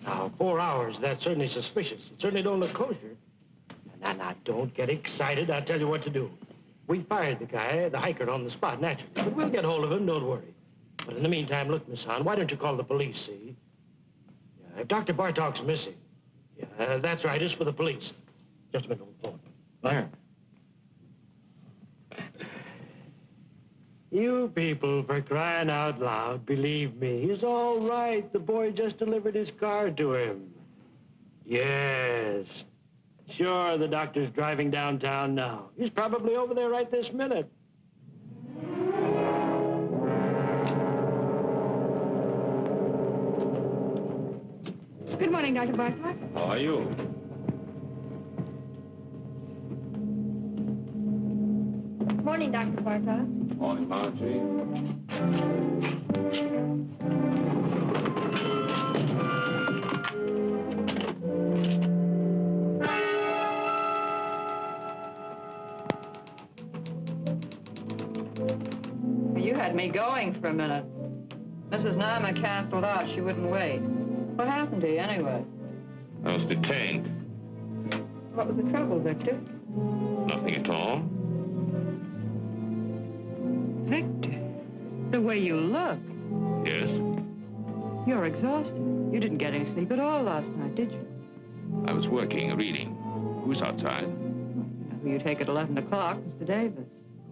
Speaker 12: Now, 4 hours, that's certainly suspicious. It certainly don't look kosher. Now, don't get excited. I'll tell you what to do. We fired the guy, the hiker, on the spot, naturally. But we'll get hold of him, don't worry. But in the meantime, look, Miss Hahn, why don't you call the police, see? Yeah, if Dr. Bartok's missing. Yeah, that's right, it's for the police. Just a minute on the phone. There. You people, for crying out loud, believe me, he's all right. The boy just delivered his car to him. Yes. Sure, the doctor's driving downtown now. He's probably over there right this minute.
Speaker 10: Good morning, Dr. Bartlett.
Speaker 2: How are you?
Speaker 10: Morning, Dr. Bartlett.
Speaker 2: Morning, Margie.
Speaker 10: You had me going for a minute. Mrs. Nyma canceled out. She wouldn't wait. What happened to you, anyway?
Speaker 3: I was detained.
Speaker 10: What was the trouble, Victor?
Speaker 3: Nothing at all.
Speaker 10: Victor, the way you look.
Speaker 3: Yes?
Speaker 10: You're exhausted. You didn't get any sleep at all last night, did you?
Speaker 3: I was working, reading. Who's outside?
Speaker 10: Who you take at 11 o'clock, Mr. Davis.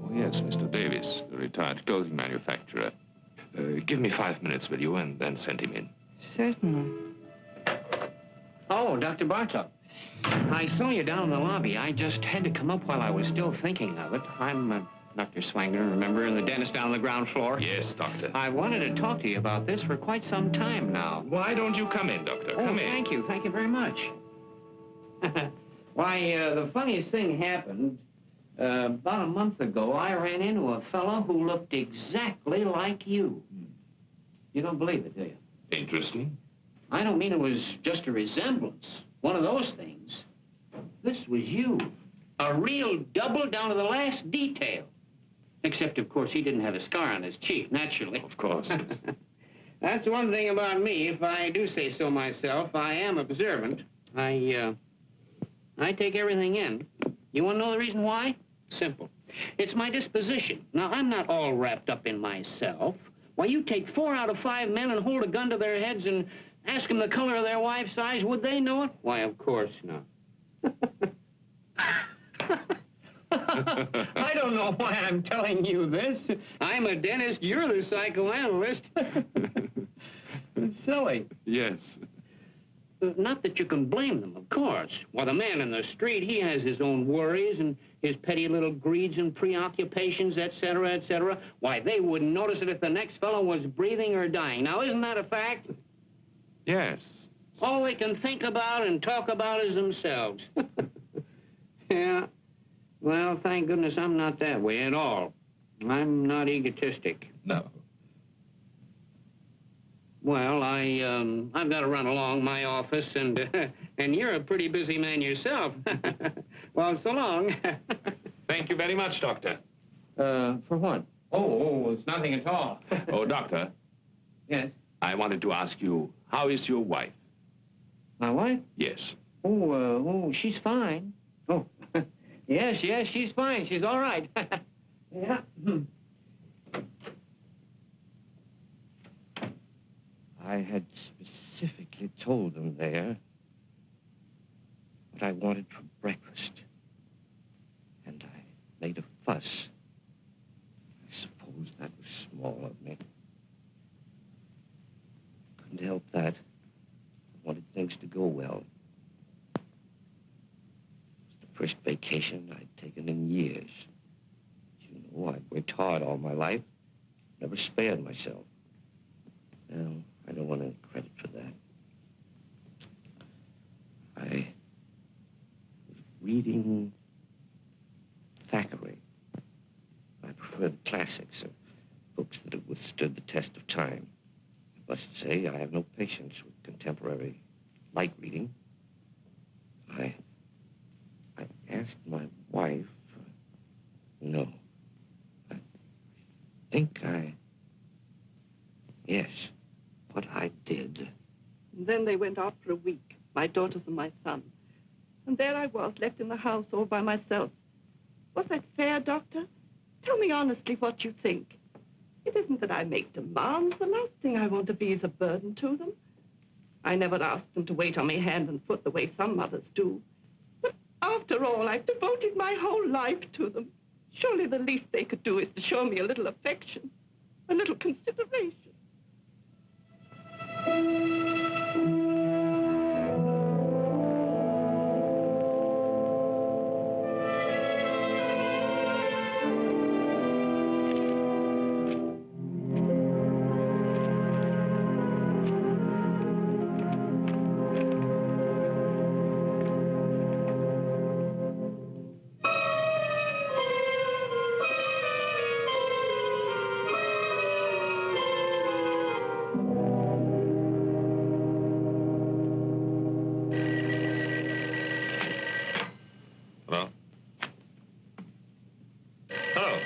Speaker 3: Oh, yes, Mr. Davis, the retired clothing manufacturer. Give me 5 minutes, will you, and then send him in.
Speaker 10: Certainly.
Speaker 1: Oh, Dr. Bartok. I saw you down in the lobby. I just had to come up while I was still thinking of it. I'm Dr. Swangner, remember, the dentist down on the ground floor?
Speaker 3: Yes, doctor.
Speaker 1: I wanted to talk to you about this for quite some time now.
Speaker 3: Why don't you come in, doctor? Come in.
Speaker 1: Thank you. Thank you very much. Why, the funniest thing happened. About a month ago, I ran into a fellow who looked exactly like you. You don't believe it, do you?
Speaker 3: Interesting.
Speaker 1: I don't mean it was just a resemblance. One of those things. This was you. A real double down to the last detail. Except, of course, he didn't have a scar on his cheek, naturally.
Speaker 3: Of course.
Speaker 1: That's one thing about me. If I do say so myself, I am observant. I take everything in. You want to know the reason why? Simple. It's my disposition. Now, I'm not all wrapped up in myself. Why, you take 4 out of 5 men and hold a gun to their heads and ask them the color of their wife's eyes, would they know it? Why, of course not. I don't know why I'm telling you this. I'm a dentist, you're the psychoanalyst. It's silly.
Speaker 3: Yes.
Speaker 1: Not that you can blame them, of course. Why, the man in the street, he has his own worries and his petty little greeds and preoccupations, et cetera, et cetera. Why, they wouldn't notice it if the next fellow was breathing or dying. Now, isn't that a fact?
Speaker 3: Yes.
Speaker 1: All they can think about and talk about is themselves. Yeah. Well, thank goodness I'm not that way at all. I'm not egotistic.
Speaker 3: No.
Speaker 1: Well, I've got to run along my office, and you're a pretty busy man yourself. Well, so long.
Speaker 3: Thank you very much, doctor.
Speaker 1: For what? Oh, it's nothing at all.
Speaker 3: Oh, doctor.
Speaker 1: Yes?
Speaker 3: I wanted to ask you, how is your wife?
Speaker 1: My wife?
Speaker 3: Yes.
Speaker 1: Oh, she's fine. Oh, yes, she's fine. She's all right. Yeah.
Speaker 16: I had specifically told them there what I wanted for breakfast. And I made a fuss. I suppose that was small of me. Couldn't help that. I wanted things to go well. It was the first vacation I'd taken in years. You know, I'd worked hard all my life. Never spared myself. Well, I don't want any credit for that. I was reading Thackeray. I prefer the classics, books that have withstood the test of time. I must say, I have no patience with contemporary light reading. I asked my wife, no. I think yes. What I did.
Speaker 17: And then they went out for a week, my daughters and my son. And there I was, left in the house all by myself. Was that fair, Doctor? Tell me honestly what you think. It isn't that I make demands. The last thing I want to be is a burden to them. I never asked them to wait on me hand and foot the way some mothers do. But after all, I've devoted my whole life to them. Surely the least they could do is to show me a little affection, a little consideration.
Speaker 3: Hello? Hello?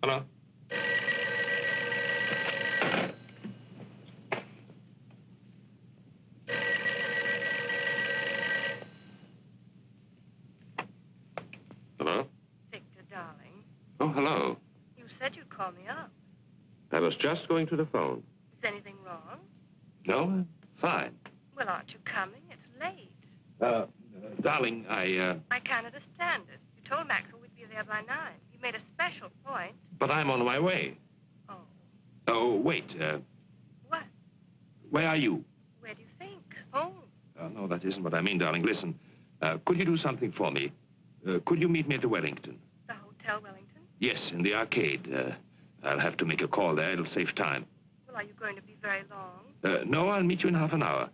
Speaker 3: Hello? Hello?
Speaker 10: Victor, darling,
Speaker 3: Oh, hello.
Speaker 10: you said you'd call me up.
Speaker 3: I was just going to the phone.
Speaker 10: Is anything wrong?
Speaker 3: No? Fine.
Speaker 10: Well, aren't you coming? It's late.
Speaker 3: Darling,
Speaker 10: I can't understand it. You told Maxwell we'd be there by 9. You made a special point.
Speaker 3: But I'm on my way.
Speaker 10: Oh.
Speaker 3: Oh, wait.
Speaker 10: What?
Speaker 3: Where are you?
Speaker 10: Where do you think? Home.
Speaker 3: No, that isn't what I mean, darling. Listen, could you do something for me? Could you meet me at the Wellington?
Speaker 10: The Hotel Wellington?
Speaker 3: Yes, in the arcade. I'll have to make a call there. It'll save time.
Speaker 10: Well, are you going to be very long?
Speaker 3: No, I'll meet you in half an hour.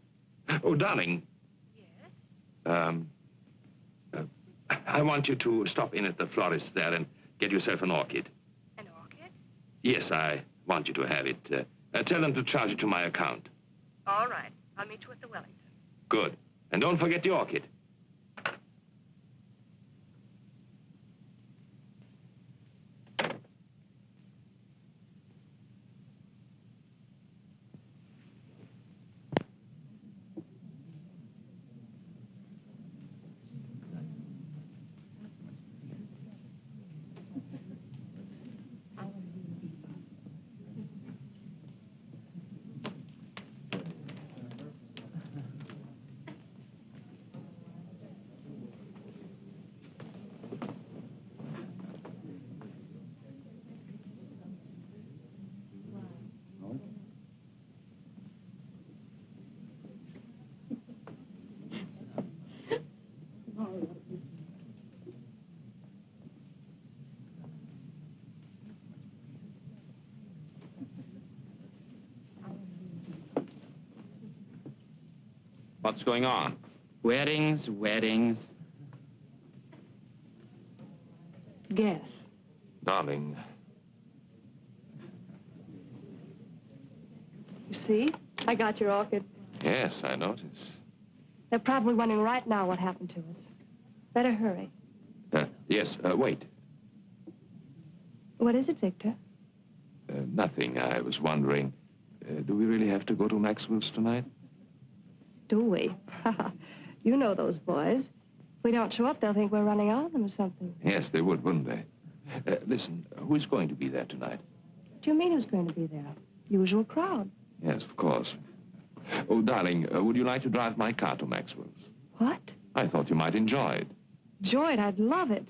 Speaker 3: Oh, darling.
Speaker 10: Yes?
Speaker 3: I want you to stop in at the florist there and get yourself an orchid.
Speaker 10: An orchid?
Speaker 3: Yes, I want you to have it. Tell them to charge it to my account.
Speaker 10: All right. I'll meet you at the Wellington.
Speaker 3: Good. And don't forget the orchid. What's going on?
Speaker 7: Weddings, weddings.
Speaker 10: Guess.
Speaker 3: Darling,
Speaker 18: You see? I got your orchid.
Speaker 3: yes, I noticed.
Speaker 18: They're probably wondering right now what happened to us. Better hurry.
Speaker 3: Yes, wait.
Speaker 18: What is it, Victor?
Speaker 3: Nothing. I was wondering, do we really have to go to Maxwell's tonight?
Speaker 18: Do we? You know those boys. If we don't show up, they'll think we're running on them or something.
Speaker 3: Yes, they would, wouldn't they? Listen, who's going to be there tonight?
Speaker 18: What do you mean who's going to be there? Usual crowd.
Speaker 3: Yes, of course. Oh, darling, would you like to drive my car to Maxwell's?
Speaker 18: What?
Speaker 3: I thought you might enjoy it.
Speaker 18: Joy, I'd love it.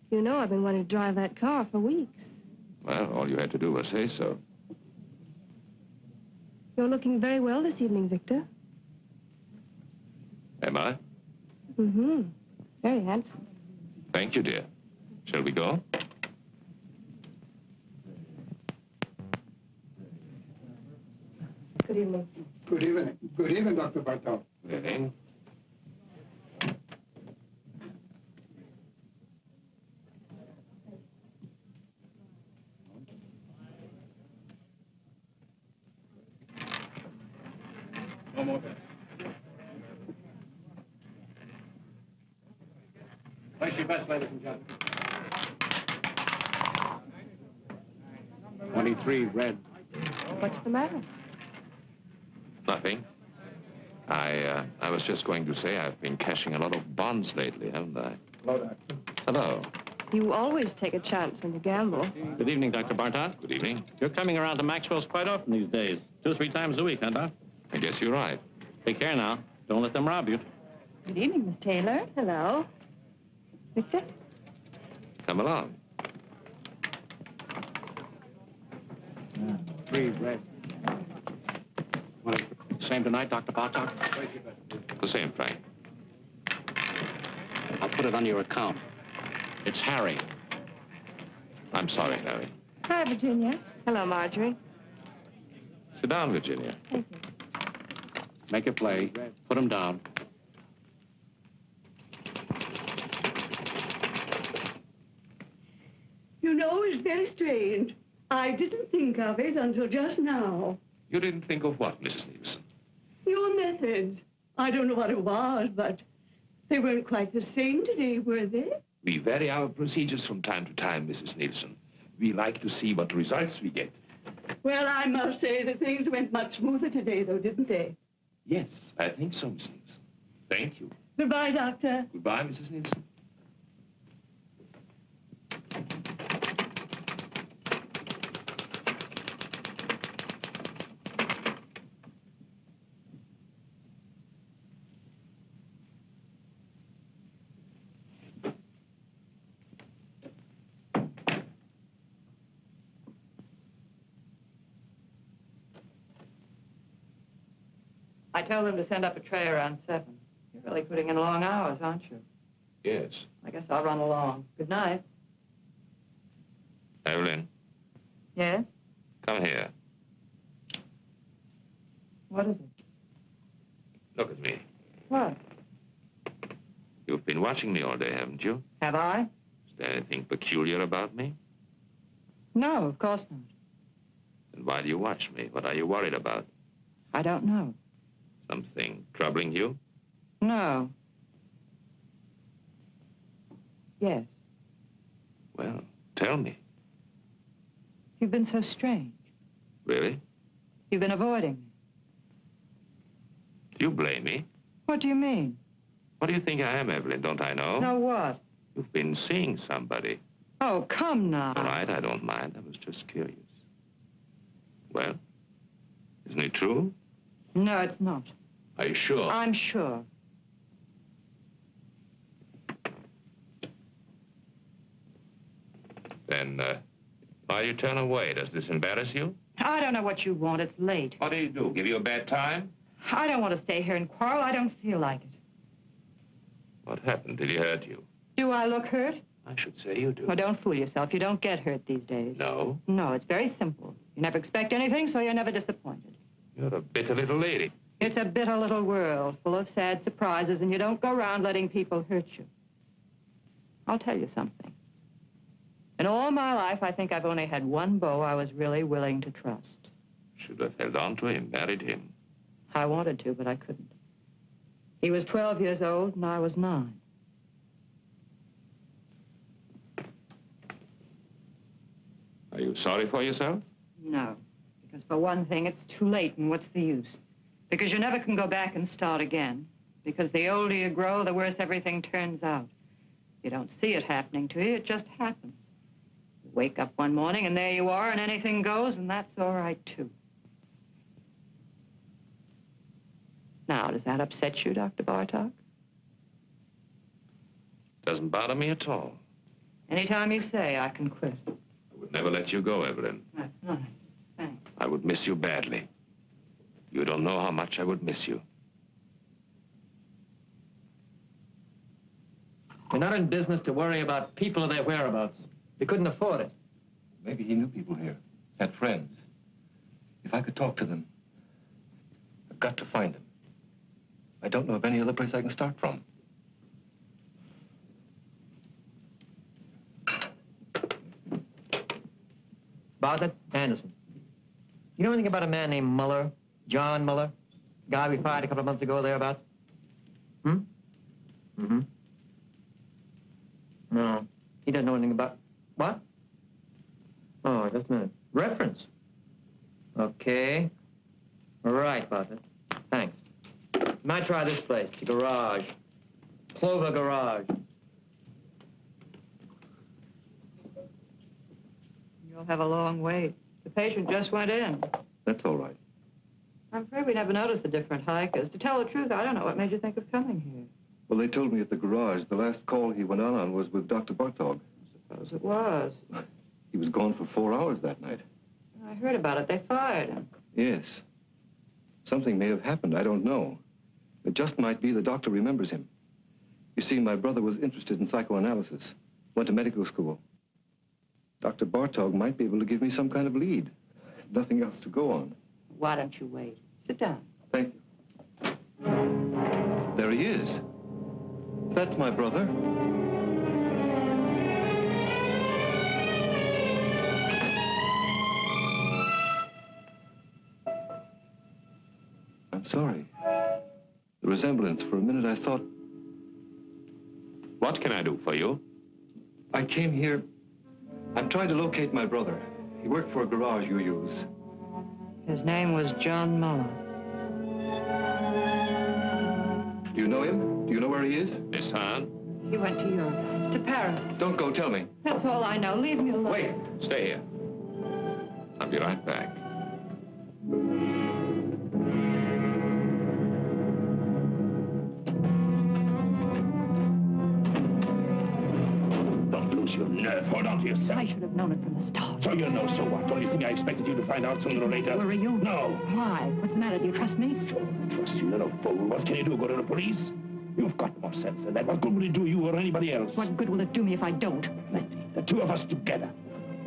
Speaker 18: You know I've been wanting to drive that car for weeks.
Speaker 3: Well, all you had to do was say so.
Speaker 18: You're looking very well this evening, Victor.
Speaker 3: Am I?
Speaker 18: Mm-hmm. Very handsome.
Speaker 3: Thank you, dear. Shall we go?
Speaker 18: Good evening.
Speaker 19: Good evening. Good evening, Dr. Bartel.
Speaker 3: Good evening.
Speaker 19: No more there.
Speaker 12: Place your bets, ladies and gentlemen.
Speaker 2: 23 red.
Speaker 18: What's the matter?
Speaker 3: Nothing. I was just going to say I've been cashing a lot of bonds lately, haven't I?
Speaker 19: Hello, Doctor.
Speaker 3: Hello.
Speaker 18: You always take a chance when you gamble.
Speaker 6: Good evening, Dr. Barton.
Speaker 3: Good evening.
Speaker 6: You're coming around to Maxwell's quite often these days. 2 or 3 times a week, huh, Doc?
Speaker 3: I guess you're right.
Speaker 6: Take care now. Don't let them rob you.
Speaker 18: Good evening, Miss Taylor. Hello.
Speaker 10: Victor?
Speaker 3: Come along.
Speaker 1: Free bread. Same tonight, Dr. Bartok?
Speaker 3: The same, Frank.
Speaker 1: I'll put it on your account. It's Harry.
Speaker 3: I'm sorry, Harry.
Speaker 18: Hi, Virginia. Hello, Marjorie.
Speaker 3: Sit down, Virginia.
Speaker 18: Thank you.
Speaker 1: Make it play. Put him down.
Speaker 20: You know, it's very strange. I didn't think of it until just now.
Speaker 3: You didn't think of what, Mrs. Nielsen?
Speaker 20: Your methods. I don't know what it was, but they weren't quite the same today, were they?
Speaker 3: We vary our procedures from time to time, Mrs. Nielsen. We like to see what results we get.
Speaker 20: Well, I must say that things went much smoother today, though, didn't they?
Speaker 3: Yes, I think so, Mrs. Nielsen. Thank you.
Speaker 20: Goodbye, Doctor.
Speaker 3: Goodbye, Mrs. Nielsen.
Speaker 10: I told them to send up a tray around 7. You're really putting in long hours, aren't you?
Speaker 3: Yes.
Speaker 10: I guess I'll run along. Good night.
Speaker 3: Evelyn,
Speaker 10: Yes?
Speaker 3: come here.
Speaker 10: What is it?
Speaker 3: Look at me.
Speaker 10: What?
Speaker 3: You've been watching me all day, haven't you?
Speaker 10: Have I?
Speaker 3: Is there anything peculiar about me?
Speaker 10: No, of course not.
Speaker 3: Then why do you watch me? What are you worried about?
Speaker 10: I don't know.
Speaker 3: Something troubling you?
Speaker 10: No. Yes.
Speaker 3: Well, tell me.
Speaker 10: You've been so strange.
Speaker 3: Really?
Speaker 10: You've been avoiding me.
Speaker 3: Do you blame me?
Speaker 10: What do you mean?
Speaker 3: What do you think I am, Evelyn? Don't I know?
Speaker 10: No, what?
Speaker 3: You've been seeing somebody.
Speaker 10: Oh, come now.
Speaker 3: All right, I don't mind. I was just curious. Well, isn't it true?
Speaker 10: No, it's not.
Speaker 3: Are you sure?
Speaker 10: I'm sure.
Speaker 3: Then, why do you turn away? Does this embarrass you?
Speaker 10: I don't know what you want. It's late.
Speaker 3: What do you do? Give you a bad time?
Speaker 10: I don't want to stay here and quarrel. I don't feel like it.
Speaker 3: What happened? Did he hurt you?
Speaker 10: Do I look hurt?
Speaker 3: I should say you do.
Speaker 10: Well, don't fool yourself. You don't get hurt these days.
Speaker 3: No?
Speaker 10: No, it's very simple. You never expect anything, so you're never disappointed.
Speaker 3: You're a bitter little lady.
Speaker 10: It's a bitter little world full of sad surprises, and you don't go around letting people hurt you. I'll tell you something. In all my life, I think I've only had one beau I was really willing to trust.
Speaker 3: Should have held on to him, married him.
Speaker 10: I wanted to, but I couldn't. He was 12 years old, and I was 9.
Speaker 3: Are you sorry for yourself?
Speaker 10: No, because for one thing, it's too late, and what's the use? Because you never can go back and start again. Because the older you grow, the worse everything turns out. You don't see it happening to you, it just happens. You wake up one morning, and there you are, and anything goes, and that's all right, too. Now, does that upset you, Dr. Bartok?
Speaker 3: Doesn't bother me at all.
Speaker 10: Anytime you say, I can quit.
Speaker 3: I would never let you go, Evelyn.
Speaker 10: That's nice. Thanks.
Speaker 3: I would miss you badly. You don't know how much I would miss you.
Speaker 8: We're not in business to worry about people or their whereabouts. We couldn't afford it.
Speaker 4: Maybe he knew people here, had friends. If I could talk to them, I've got to find them. I don't know of any other place I can start from.
Speaker 8: Bartlett, Anderson. You know anything about a man named Muller? John Muller? Guy we fired a couple of months ago thereabouts? Hmm? Mm-hmm. No. He doesn't know anything about... What? Oh, just a minute. Reference. Okay. All right, Bartlett. Thanks. You might try this place, the garage. Clover Garage.
Speaker 10: You'll have a long wait. The patient just went in.
Speaker 4: That's all right.
Speaker 10: I'm afraid we never noticed the different hikers. To tell the truth, I don't know what made you think of coming here.
Speaker 4: Well, they told me at the garage the last call he went on was with Dr. Bartog.
Speaker 10: Suppose it was.
Speaker 4: He was gone for 4 hours that night.
Speaker 10: I heard about it. They fired him.
Speaker 4: Yes. Something may have happened. I don't know. It just might be the doctor remembers him. You see, my brother was interested in psychoanalysis. Went to medical school. Dr. Bartog might be able to give me some kind of lead. Nothing else to go on.
Speaker 10: Why don't you wait? Sit down.
Speaker 4: Thank you. There he is. That's my brother. I'm sorry. The resemblance, for a minute I thought...
Speaker 3: What can I do for you?
Speaker 4: I came here... I'm trying to locate my brother. He worked for a garage you use.
Speaker 10: His name was John Muller.
Speaker 4: Do you know him? Do you know where he is?
Speaker 3: Miss Hahn?
Speaker 10: He went to Europe. To Paris.
Speaker 4: Don't go, tell me.
Speaker 10: That's all I know. Leave me alone.
Speaker 4: Wait.
Speaker 3: Stay here. I'll be right back.
Speaker 11: Your nerve. Hold on to yourself.
Speaker 10: I should have known it from the start.
Speaker 11: So you know, so what? Don't you think I expected you to find out sooner or later?
Speaker 10: Were you?
Speaker 11: No.
Speaker 10: Why? What's the matter? Do you trust me?
Speaker 11: Sure, I trust you, little fool. What can you do? Go to the police? You've got more sense than that. What good will it do you or anybody else?
Speaker 10: What good will it do me if I don't?
Speaker 11: Plenty. The two of us together.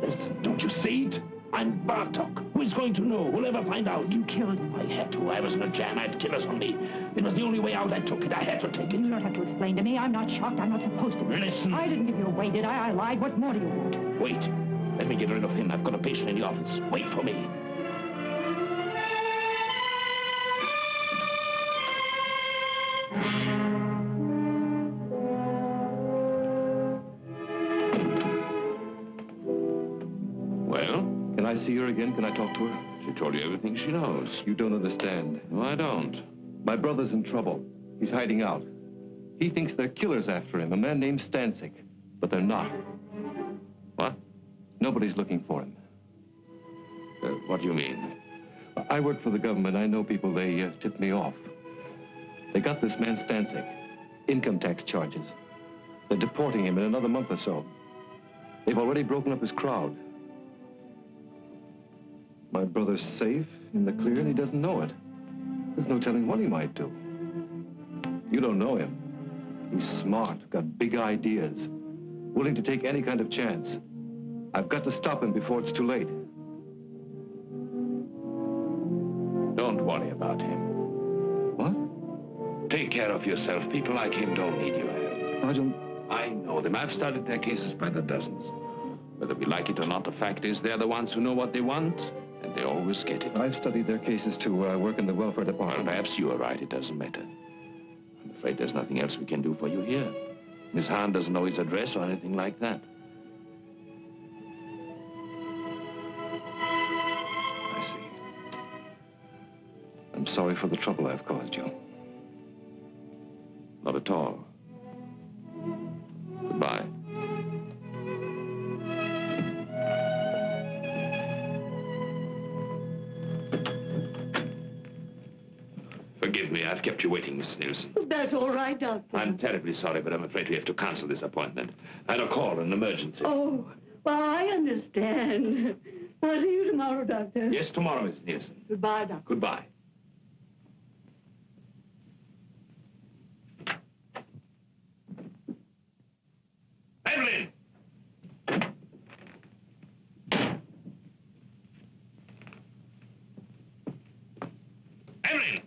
Speaker 11: Listen, don't you see it? I'm Bartok. Who is going to know? Who'll ever find out?
Speaker 10: You killed him.
Speaker 11: I had to. I was in a jam. I had to kill us only. It was the only way out. I took it. I had to take it.
Speaker 10: You don't have to explain to me. I'm not shocked. I'm not supposed to be.
Speaker 11: Listen.
Speaker 10: I didn't give you away, did I? I lied. What more do you want?
Speaker 11: Wait. Let me get rid of him. I've got a patient in the office. Wait for me.
Speaker 4: Can I see her again? Can I talk to her?
Speaker 3: She told you everything she knows.
Speaker 4: You don't understand.
Speaker 3: No, I don't.
Speaker 4: My brother's in trouble. He's hiding out. He thinks they're killers after him, a man named Stancic. But they're not.
Speaker 3: What?
Speaker 4: Nobody's looking for him.
Speaker 3: What do you mean?
Speaker 4: I work for the government. I know people. They tipped me off. They got this man Stancic. Income tax charges. They're deporting him in another month or so. They've already broken up his crowd. My brother's safe, in the clear, and he doesn't know it. There's no telling what he might do. You don't know him. He's smart, got big ideas, willing to take any kind of chance. I've got to stop him before it's too late.
Speaker 3: Don't worry about him.
Speaker 4: What?
Speaker 3: Take care of yourself. People like him don't need your help. I know them. I've studied their cases by the dozens. Whether we like it or not, the fact is they're the ones who know what they want, and they always get it.
Speaker 4: I've studied their cases too. I work in the welfare department.
Speaker 3: Well, perhaps you are right. It doesn't matter. I'm afraid there's nothing else we can do for you here. Miss Hahn doesn't know his address or anything like that.
Speaker 4: I see. I'm sorry for the trouble I've caused you.
Speaker 3: Not at all. Goodbye. Forgive me, I've kept you waiting, Miss Nielsen.
Speaker 20: That's all right, Doctor.
Speaker 3: I'm terribly sorry, but I'm afraid we have to cancel this appointment. I had a call, an emergency.
Speaker 20: Oh, well, I understand. I'll see you tomorrow, Doctor.
Speaker 3: Yes, tomorrow, Miss Nielsen.
Speaker 20: Goodbye, Doctor.
Speaker 3: Goodbye. Evelyn! Evelyn!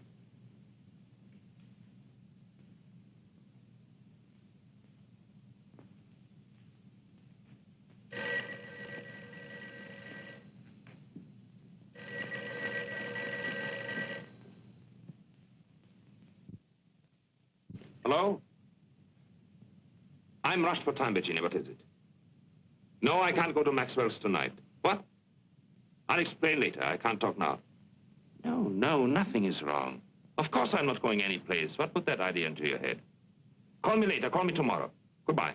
Speaker 3: Hello? I'm rushed for time, Virginia. What is it? No, I can't go to Maxwell's tonight. What? I'll explain later. I can't talk now. No, nothing is wrong. Of course I'm not going anyplace. What put that idea into your head? Call me later. Call me tomorrow. Goodbye.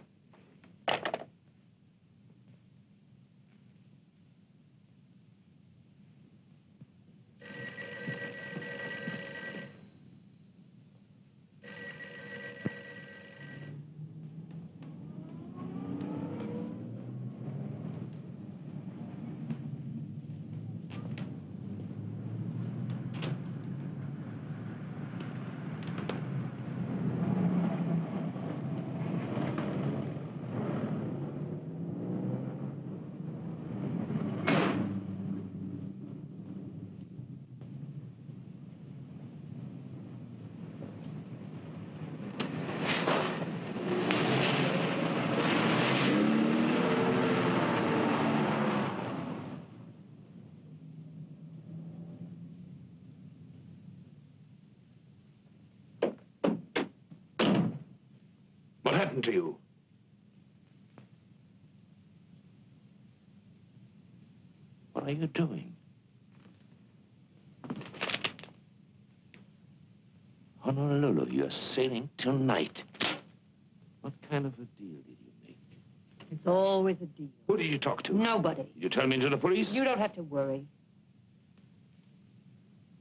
Speaker 3: happened to you? What are you doing? Honolulu, you're sailing tonight. What kind of a deal did you make?
Speaker 10: It's always a deal.
Speaker 3: Who did you talk to?
Speaker 10: Nobody.
Speaker 3: Did you tell me to the police?
Speaker 10: You don't have to worry.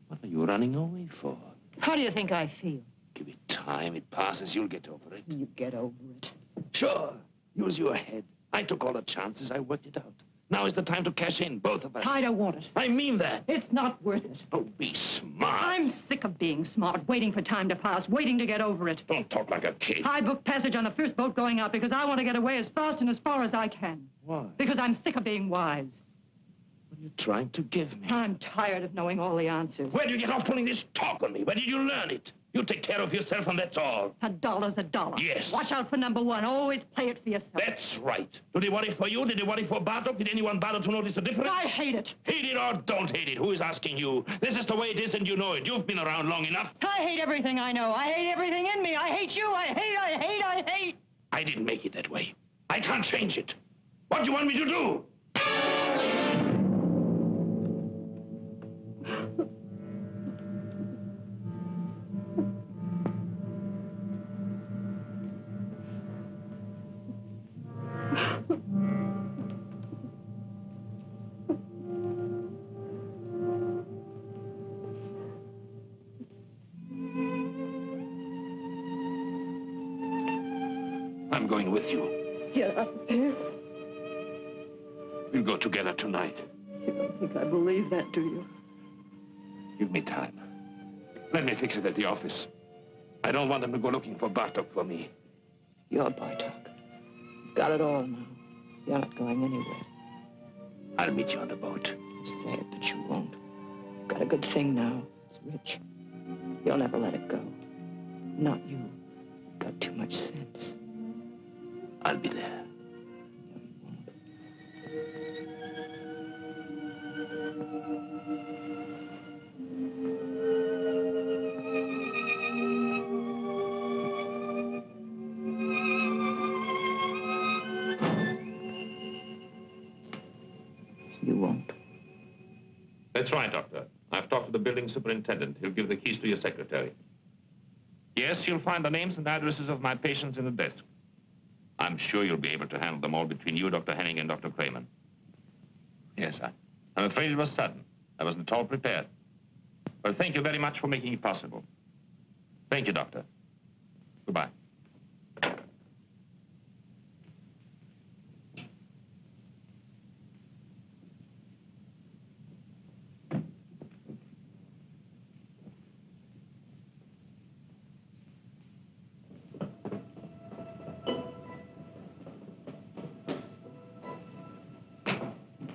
Speaker 3: What are you running away for?
Speaker 10: How do you think I feel?
Speaker 3: Give it time. It passes. You'll get over it.
Speaker 10: You get over it.
Speaker 3: Sure. Use your head. I took all the chances. I worked it out. Now is the time to cash in, both of us.
Speaker 10: I don't want it.
Speaker 3: I mean that.
Speaker 10: It's not worth it.
Speaker 3: Oh, be smart.
Speaker 10: I'm sick of being smart, waiting for time to pass, waiting to get over it.
Speaker 3: Don't talk like a kid.
Speaker 10: I booked passage on the first boat going out because I want to get away as fast and as far as I can.
Speaker 3: Why?
Speaker 10: Because I'm sick of being wise.
Speaker 3: What are you trying to give me?
Speaker 10: I'm tired of knowing all the answers.
Speaker 3: Where did you get off pulling this talk on me? Where did you learn it? You take care of yourself, and that's all.
Speaker 10: $1's $1.
Speaker 3: Yes.
Speaker 10: Watch out for number one. Always play it for yourself.
Speaker 3: That's right. Do they worry for you? Did they worry for Bartok? Did anyone bother to notice the difference?
Speaker 10: I hate it.
Speaker 3: Hate it or don't hate it. Who is asking you? This is the way it is, and you know it. You've been around long enough.
Speaker 10: I hate everything I know. I hate everything in me. I hate you. I hate.
Speaker 3: I didn't make it that way. I can't change it. What do you want me to do? I'm going with you.
Speaker 17: You're up there.
Speaker 3: We'll go together tonight.
Speaker 17: You don't think I believe that, do you?
Speaker 3: Give me time. Let me fix it at the office. I don't want them to go looking for Bartok for me.
Speaker 10: You're Bartok. Got it all now. You're not going anywhere.
Speaker 3: I'll meet you on the boat.
Speaker 10: Say it, but you won't. Got a good thing now. It's rich. You'll never let it go. Not you. Got too much sense.
Speaker 3: I'll be there.
Speaker 10: You won't.
Speaker 3: That's right, Doctor. I've talked to the building superintendent. He'll give the keys to your secretary. Yes, you'll find the names and addresses of my patients in the desk. I'm sure you'll be able to handle them all between you, Dr. Henning, and Dr. Kramer. Yes, I'm afraid it was sudden. I wasn't at all prepared. Well, thank you very much for making it possible. Thank you, Doctor. Goodbye.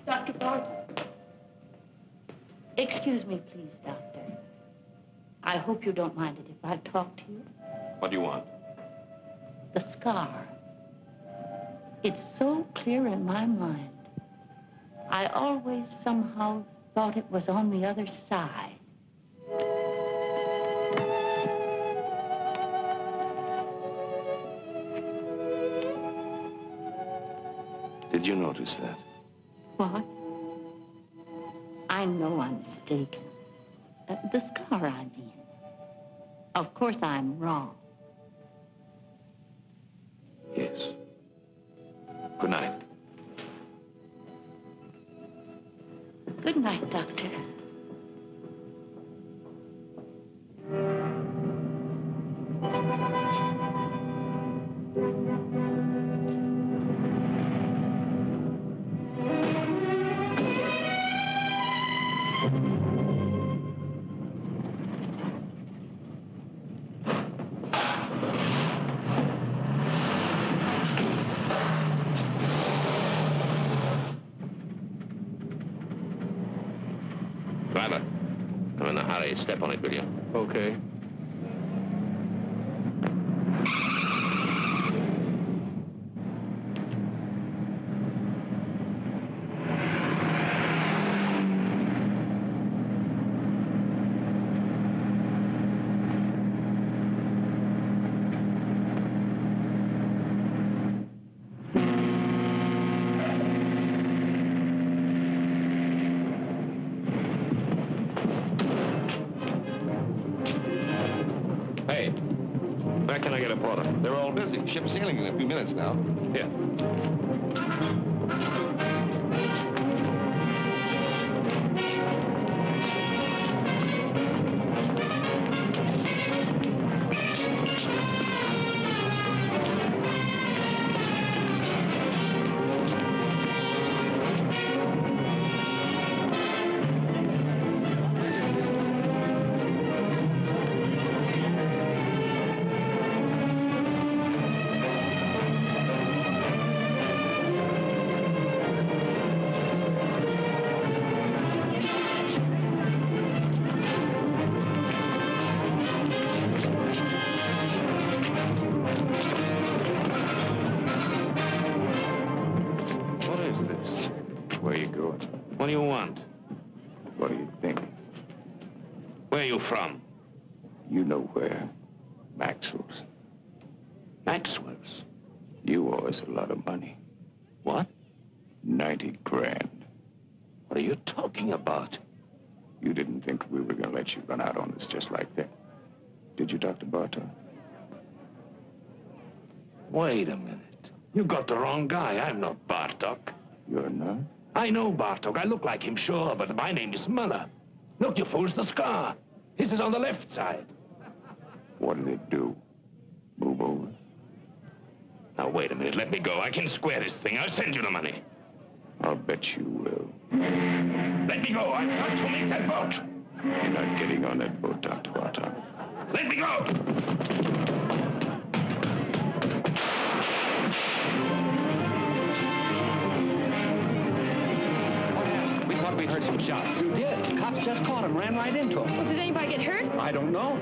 Speaker 21: Dr. Bartok. Excuse me, please, Doctor. I hope you don't mind it if I talk to you.
Speaker 3: What do you want?
Speaker 21: The scar. It's so clear in my mind. I always somehow thought it was on the other side.
Speaker 3: Did you notice that?
Speaker 21: What? I know I'm mistaken. The scar, I mean. Of course I'm wrong.
Speaker 3: Yes. Good night.
Speaker 21: Good night, Doctor.
Speaker 3: Driver, I'm in a hurry. Step on it, will you?
Speaker 4: Okay. Porter. They're all busy. Ship's sailing in a few minutes now.
Speaker 2: Here.
Speaker 3: Where you going? What do you want?
Speaker 11: What do you think?
Speaker 3: Where are you from?
Speaker 11: You know where. Maxwell's.
Speaker 3: Maxwell's?
Speaker 11: You owe us a lot of money.
Speaker 3: What?
Speaker 11: 90 grand.
Speaker 3: What are you talking about?
Speaker 11: You didn't think we were going to let you run out on us just like that. Did you, Dr. Bartok?
Speaker 3: Wait a minute. You got the wrong guy. I'm not Bartok.
Speaker 11: You're not?
Speaker 3: I know Bartok. I look like him, sure, but my name is Muller. Look, you fools, the scar. His is on the left side.
Speaker 11: What did it do? Move over?
Speaker 3: Now, wait a minute. Let me go. I can square this thing. I'll send you the money.
Speaker 11: I'll bet you will.
Speaker 3: Let me go. I've got to make that boat.
Speaker 11: You're not getting on that boat, Dr. Bartok.
Speaker 3: Let me go.
Speaker 8: We thought we heard some shots. You did. Cops just caught him, ran right into him.
Speaker 18: Well, did anybody get hurt?
Speaker 8: I don't know.